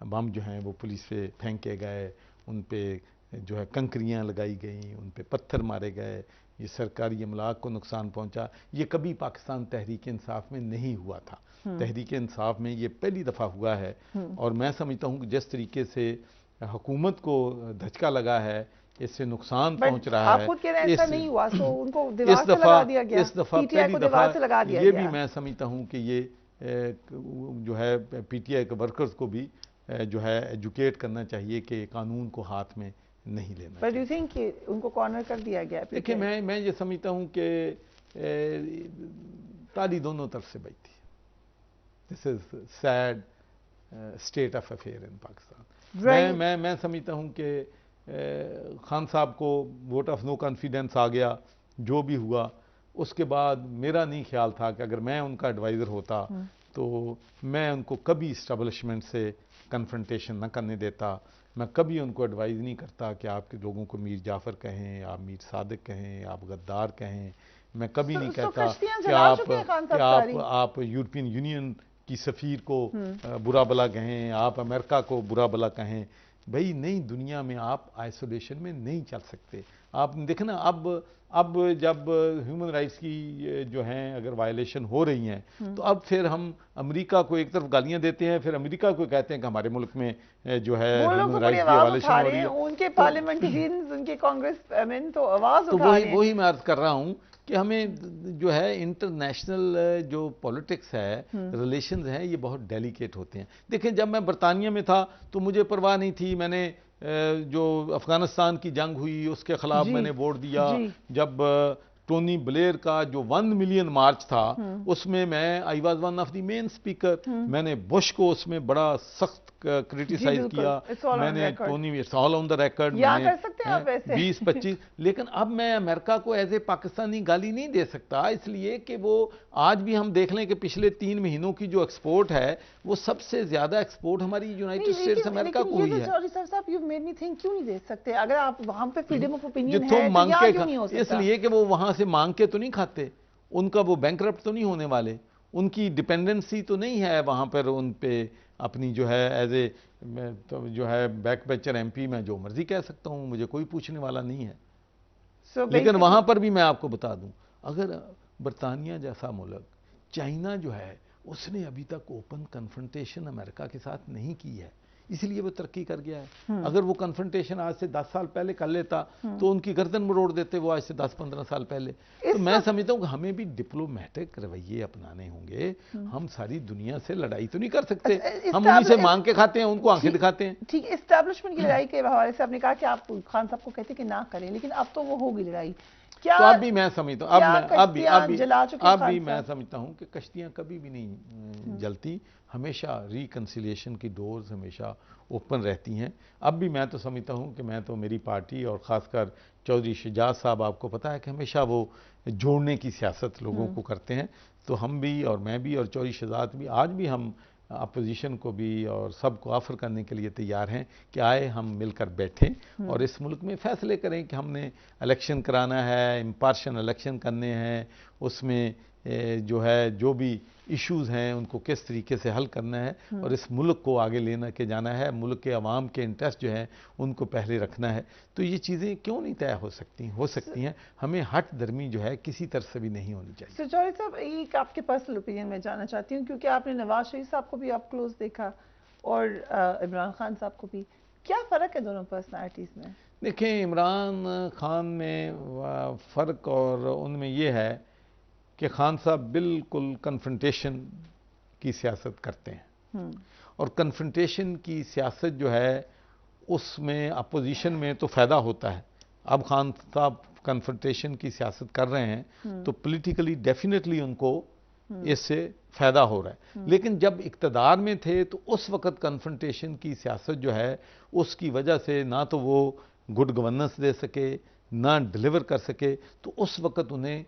बम जो हैं वो पुलिस पे फेंके गए, उन पे जो है कंकरियां लगाई गई, उन पे पत्थर मारे गए, ये सरकारी अमलाक को नुकसान पहुंचा। ये कभी पाकिस्तान तहरीक इंसाफ में नहीं हुआ था। तहरीक इंसाफ में ये पहली दफ़ा हुआ है। और मैं समझता हूँ कि जिस तरीके से हुकूमत को धचका लगा है, इससे नुकसान पहुंच रहा है,
ऐसा नहीं हुआ, तो उनको दीवार से लगा दिया गया।
इस दफ़ा पहली दफ़ा ये भी मैं समझता हूँ कि ये जो है पीटीआई के वर्कर्स को भी जो है एजुकेट करना चाहिए कि कानून को हाथ में नहीं लेना।
But you think कि उनको कॉर्नर कर दिया गया?
देखिए, मैं ये समझता हूँ कि ताली दोनों तरफ से बजती है। This is sad state of affair in Pakistan. मैं समझता हूँ कि खान साहब को वोट ऑफ नो कॉन्फिडेंस आ गया, जो भी हुआ उसके बाद मेरा नहीं ख्याल था कि अगर मैं उनका एडवाइज़र होता तो मैं उनको कभी इस्टेब्लिशमेंट से कन्फ्रंटेशन न करने देता। मैं कभी उनको एडवाइज़ नहीं करता कि आपके लोगों को मीर जाफ़र कहें, आप मीर सादिक कहें, आप गद्दार कहें। मैं कभी नहीं कहता कि आप यूरोपियन यूनियन की सफ़ीर को बुरा भला कहें, आप अमेरिका को बुरा भला कहें। भाई, नई दुनिया में आप आइसोलेशन में नहीं चल सकते। आप देखना, अब जब ह्यूमन राइट्स की जो हैं अगर वायलेशन हो रही हैं, तो अब फिर हम अमेरिका को एक तरफ गालियां देते हैं, फिर अमेरिका को कहते हैं कि हमारे मुल्क में जो है ह्यूमन राइट्स की वायलेशन हो रही है।
उनके पार्लियामेंटेरियंस, उनके कांग्रेस तो आवाज
उठा रहे हैं। वही मैं अर्ज कर रहा हूँ कि हमें जो है इंटरनेशनल जो पॉलिटिक्स है, रिलेशंस हैं, ये बहुत डेलिकेट होते हैं। देखिए, जब मैं बरतानिया में था तो मुझे परवाह नहीं थी। मैंने जो अफगानिस्तान की जंग हुई उसके खिलाफ मैंने वोट दिया। जब टोनी ब्लेयर का जो 1 मिलियन मार्च था, उसमें मैं I was one of the main speaker. मैंने बुश को उसमें बड़ा सख्त क्रिटिसाइज किया। मैंने Tony, it's all on the record,
कर सकते हैं आप ऐसे
20-25। लेकिन अब मैं अमेरिका को एज ए पाकिस्तानी गाली नहीं दे सकता, इसलिए कि वो आज भी हम देख लें कि पिछले 3 महीनों की जो एक्सपोर्ट है वो सबसे ज्यादा एक्सपोर्ट हमारी यूनाइटेड स्टेट्स अमेरिका को हुई है।
साहब यू मेड मी थिंक, क्यों नहीं दे सकते? अगर आप वहां पे फ्रीडम ऑफ ओपिनियन
है
मांग के क्यों नहीं हो सकता?
इसलिए कि वो वहां से मांग के तो नहीं खाते, उनका वो बैंकरप्ट तो नहीं होने वाले, उनकी डिपेंडेंसी तो नहीं है वहां पर उन पे अपनी जो है एज ए तो जो है बैक बेंचर एमपी मैं जो मर्जी कह सकता हूं, मुझे कोई पूछने वाला नहीं है। लेकिन वहां पर भी मैं आपको बता दूं, अगर बरतानिया जैसा मुल्क, चाइना जो है, उसने अभी तक ओपन कन्फ्रंटेशन अमेरिका के साथ नहीं की है, इसलिए वो तरक्की कर गया है। अगर वो कन्फ्रंटेशन आज से 10 साल पहले कर लेता तो उनकी गर्दन मरोड़ देते वो आज से 10-15 साल पहले। तो मैं समझता हूं कि हमें भी डिप्लोमेटिक रवैये अपनाने होंगे। हम सारी दुनिया से लड़ाई तो नहीं कर सकते, हम उन्हीं से मांग के खाते हैं, उनको आंखें दिखाते हैं।
ठीक, एस्टैब्लिशमेंट की लड़ाई के हवाले से आपने कहा कि आप खान साहब को कहते कि ना करें, लेकिन अब तो वो होगी लड़ाई। क्या
तो अब भी मैं समझता हूं, अब भी मैं समझता हूं कि कश्तियां कभी भी नहीं जलती, हमेशा रिकंसिलिएशन की डोर्स हमेशा ओपन रहती हैं। अब भी मैं तो समझता हूं कि मैं तो, मेरी पार्टी और ख़ासकर चौधरी शहजाद साहब, आपको पता है कि हमेशा वो जोड़ने की सियासत लोगों को करते हैं। तो हम भी और मैं भी और चौधरी शहजाद भी आज भी हम अपोजिशन को भी और सबको ऑफर करने के लिए तैयार हैं कि आए हम मिलकर बैठें और इस मुल्क में फैसले करें कि हमने इलेक्शन कराना है, इम्पार्शियल इलेक्शन करने हैं, उसमें जो है जो भी इश्यूज हैं उनको किस तरीके से हल करना है और इस मुल्क को आगे लेना के जाना है, मुल्क के अवाम के इंटरेस्ट जो हैं उनको पहले रखना है। तो ये चीज़ें क्यों नहीं तय हो सकती हैं। हमें हट दर्मी जो है किसी तरह से भी नहीं होनी चाहिए।
चौधरी साहब, एक आपके पर्सनल ओपिनियन में जानना चाहती हूँ, क्योंकि आपने नवाज शरीफ साहब को भी आप क्लोज देखा और इमरान खान साहब को भी, क्या फ़र्क है दोनों पर्सनैलिटीज़ में?
देखें, इमरान खान में फ़र्क और उनमें ये है कि खान साहब बिल्कुल कन्फ्रंटेशन की सियासत करते हैं और कन्फ्रंटेशन की सियासत जो है उसमें अपोजिशन में तो फ़ायदा होता है। अब खान साहब कन्फ्रंटेशन की सियासत कर रहे हैं तो पॉलिटिकली डेफिनेटली उनको इससे फ़ायदा हो रहा है। लेकिन जब इक़्तिदार में थे तो उस वक़्त कन्फ्रंटेशन की सियासत जो है उसकी वजह से ना तो वो गुड गवर्नेंस दे सके, ना डिलीवर कर सके, तो उस वक़्त उन्हें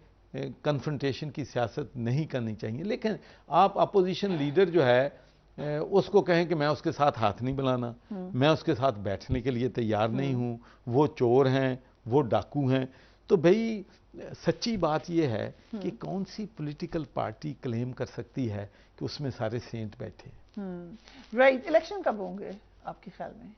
कन्फ्रंटेशन की सियासत नहीं करनी चाहिए। लेकिन आप अपोजिशन लीडर जो है उसको कहें कि मैं उसके साथ हाथ नहीं मिलाना, मैं उसके साथ बैठने के लिए तैयार नहीं हूं, वो चोर हैं, वो डाकू हैं, तो भाई सच्ची बात यह है कि कौन सी पॉलिटिकल पार्टी क्लेम कर सकती है कि उसमें सारे सेंट बैठे।
राइट, इलेक्शन कब होंगे आपके ख्याल में?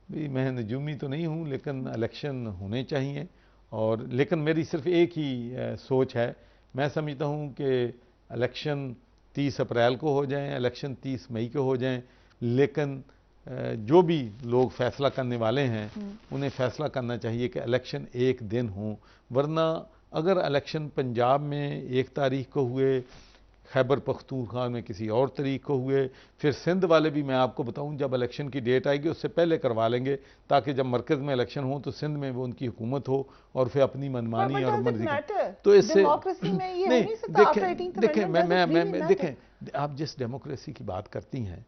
भाई मैं नजूमी तो नहीं हूं, लेकिन इलेक्शन होने चाहिए। और लेकिन मेरी सिर्फ एक ही सोच है, मैं समझता हूं कि इलेक्शन 30 अप्रैल को हो जाएं, इलेक्शन 30 मई को हो जाएं, लेकिन जो भी लोग फैसला करने वाले हैं उन्हें फैसला करना चाहिए कि इलेक्शन एक दिन हो। वरना अगर इलेक्शन पंजाब में 1 तारीख को हुए, खैबर पख्तूनख्वा में किसी और तारीख को हुए, फिर सिंध वाले भी मैं आपको बताऊं जब इलेक्शन की डेट आएगी उससे पहले करवा लेंगे, ताकि जब मरकज़ में इलेक्शन हो तो सिंध में वो उनकी हुकूमत हो और फिर अपनी मनमानी और मर्जी। तो इससे नहीं, देखें आप जिस डेमोक्रेसी की बात करती हैं,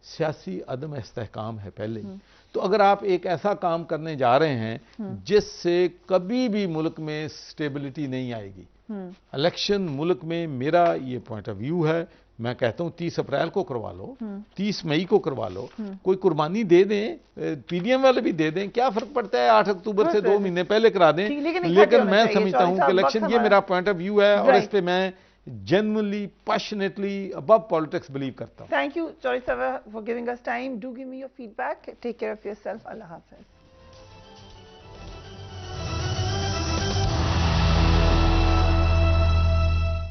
सियासी अदम इस्तेहकाम है पहले ही। तो अगर आप एक ऐसा काम करने जा रहे हैं जिससे कभी भी मुल्क में स्टेबिलिटी नहीं आएगी, इलेक्शन मुल्क में, मेरा ये पॉइंट ऑफ व्यू है, मैं कहता हूं 30 अप्रैल को करवा लो, 30 मई को करवा लो, कोई कुर्बानी दे दें, पीडीएम वाले भी दे दें, क्या फर्क पड़ता है, 8 अक्टूबर से 2 महीने पहले करा दें। लेकिन मैं समझता हूं कि इलेक्शन, ये मेरा पॉइंट ऑफ व्यू है और इस पे मैं genuinely, passionately, above politics believe करता हूं।
Thank you, Chaudhry sir, for giving us time. Do give me your feedback. Take care of yourself. Allah Hafiz.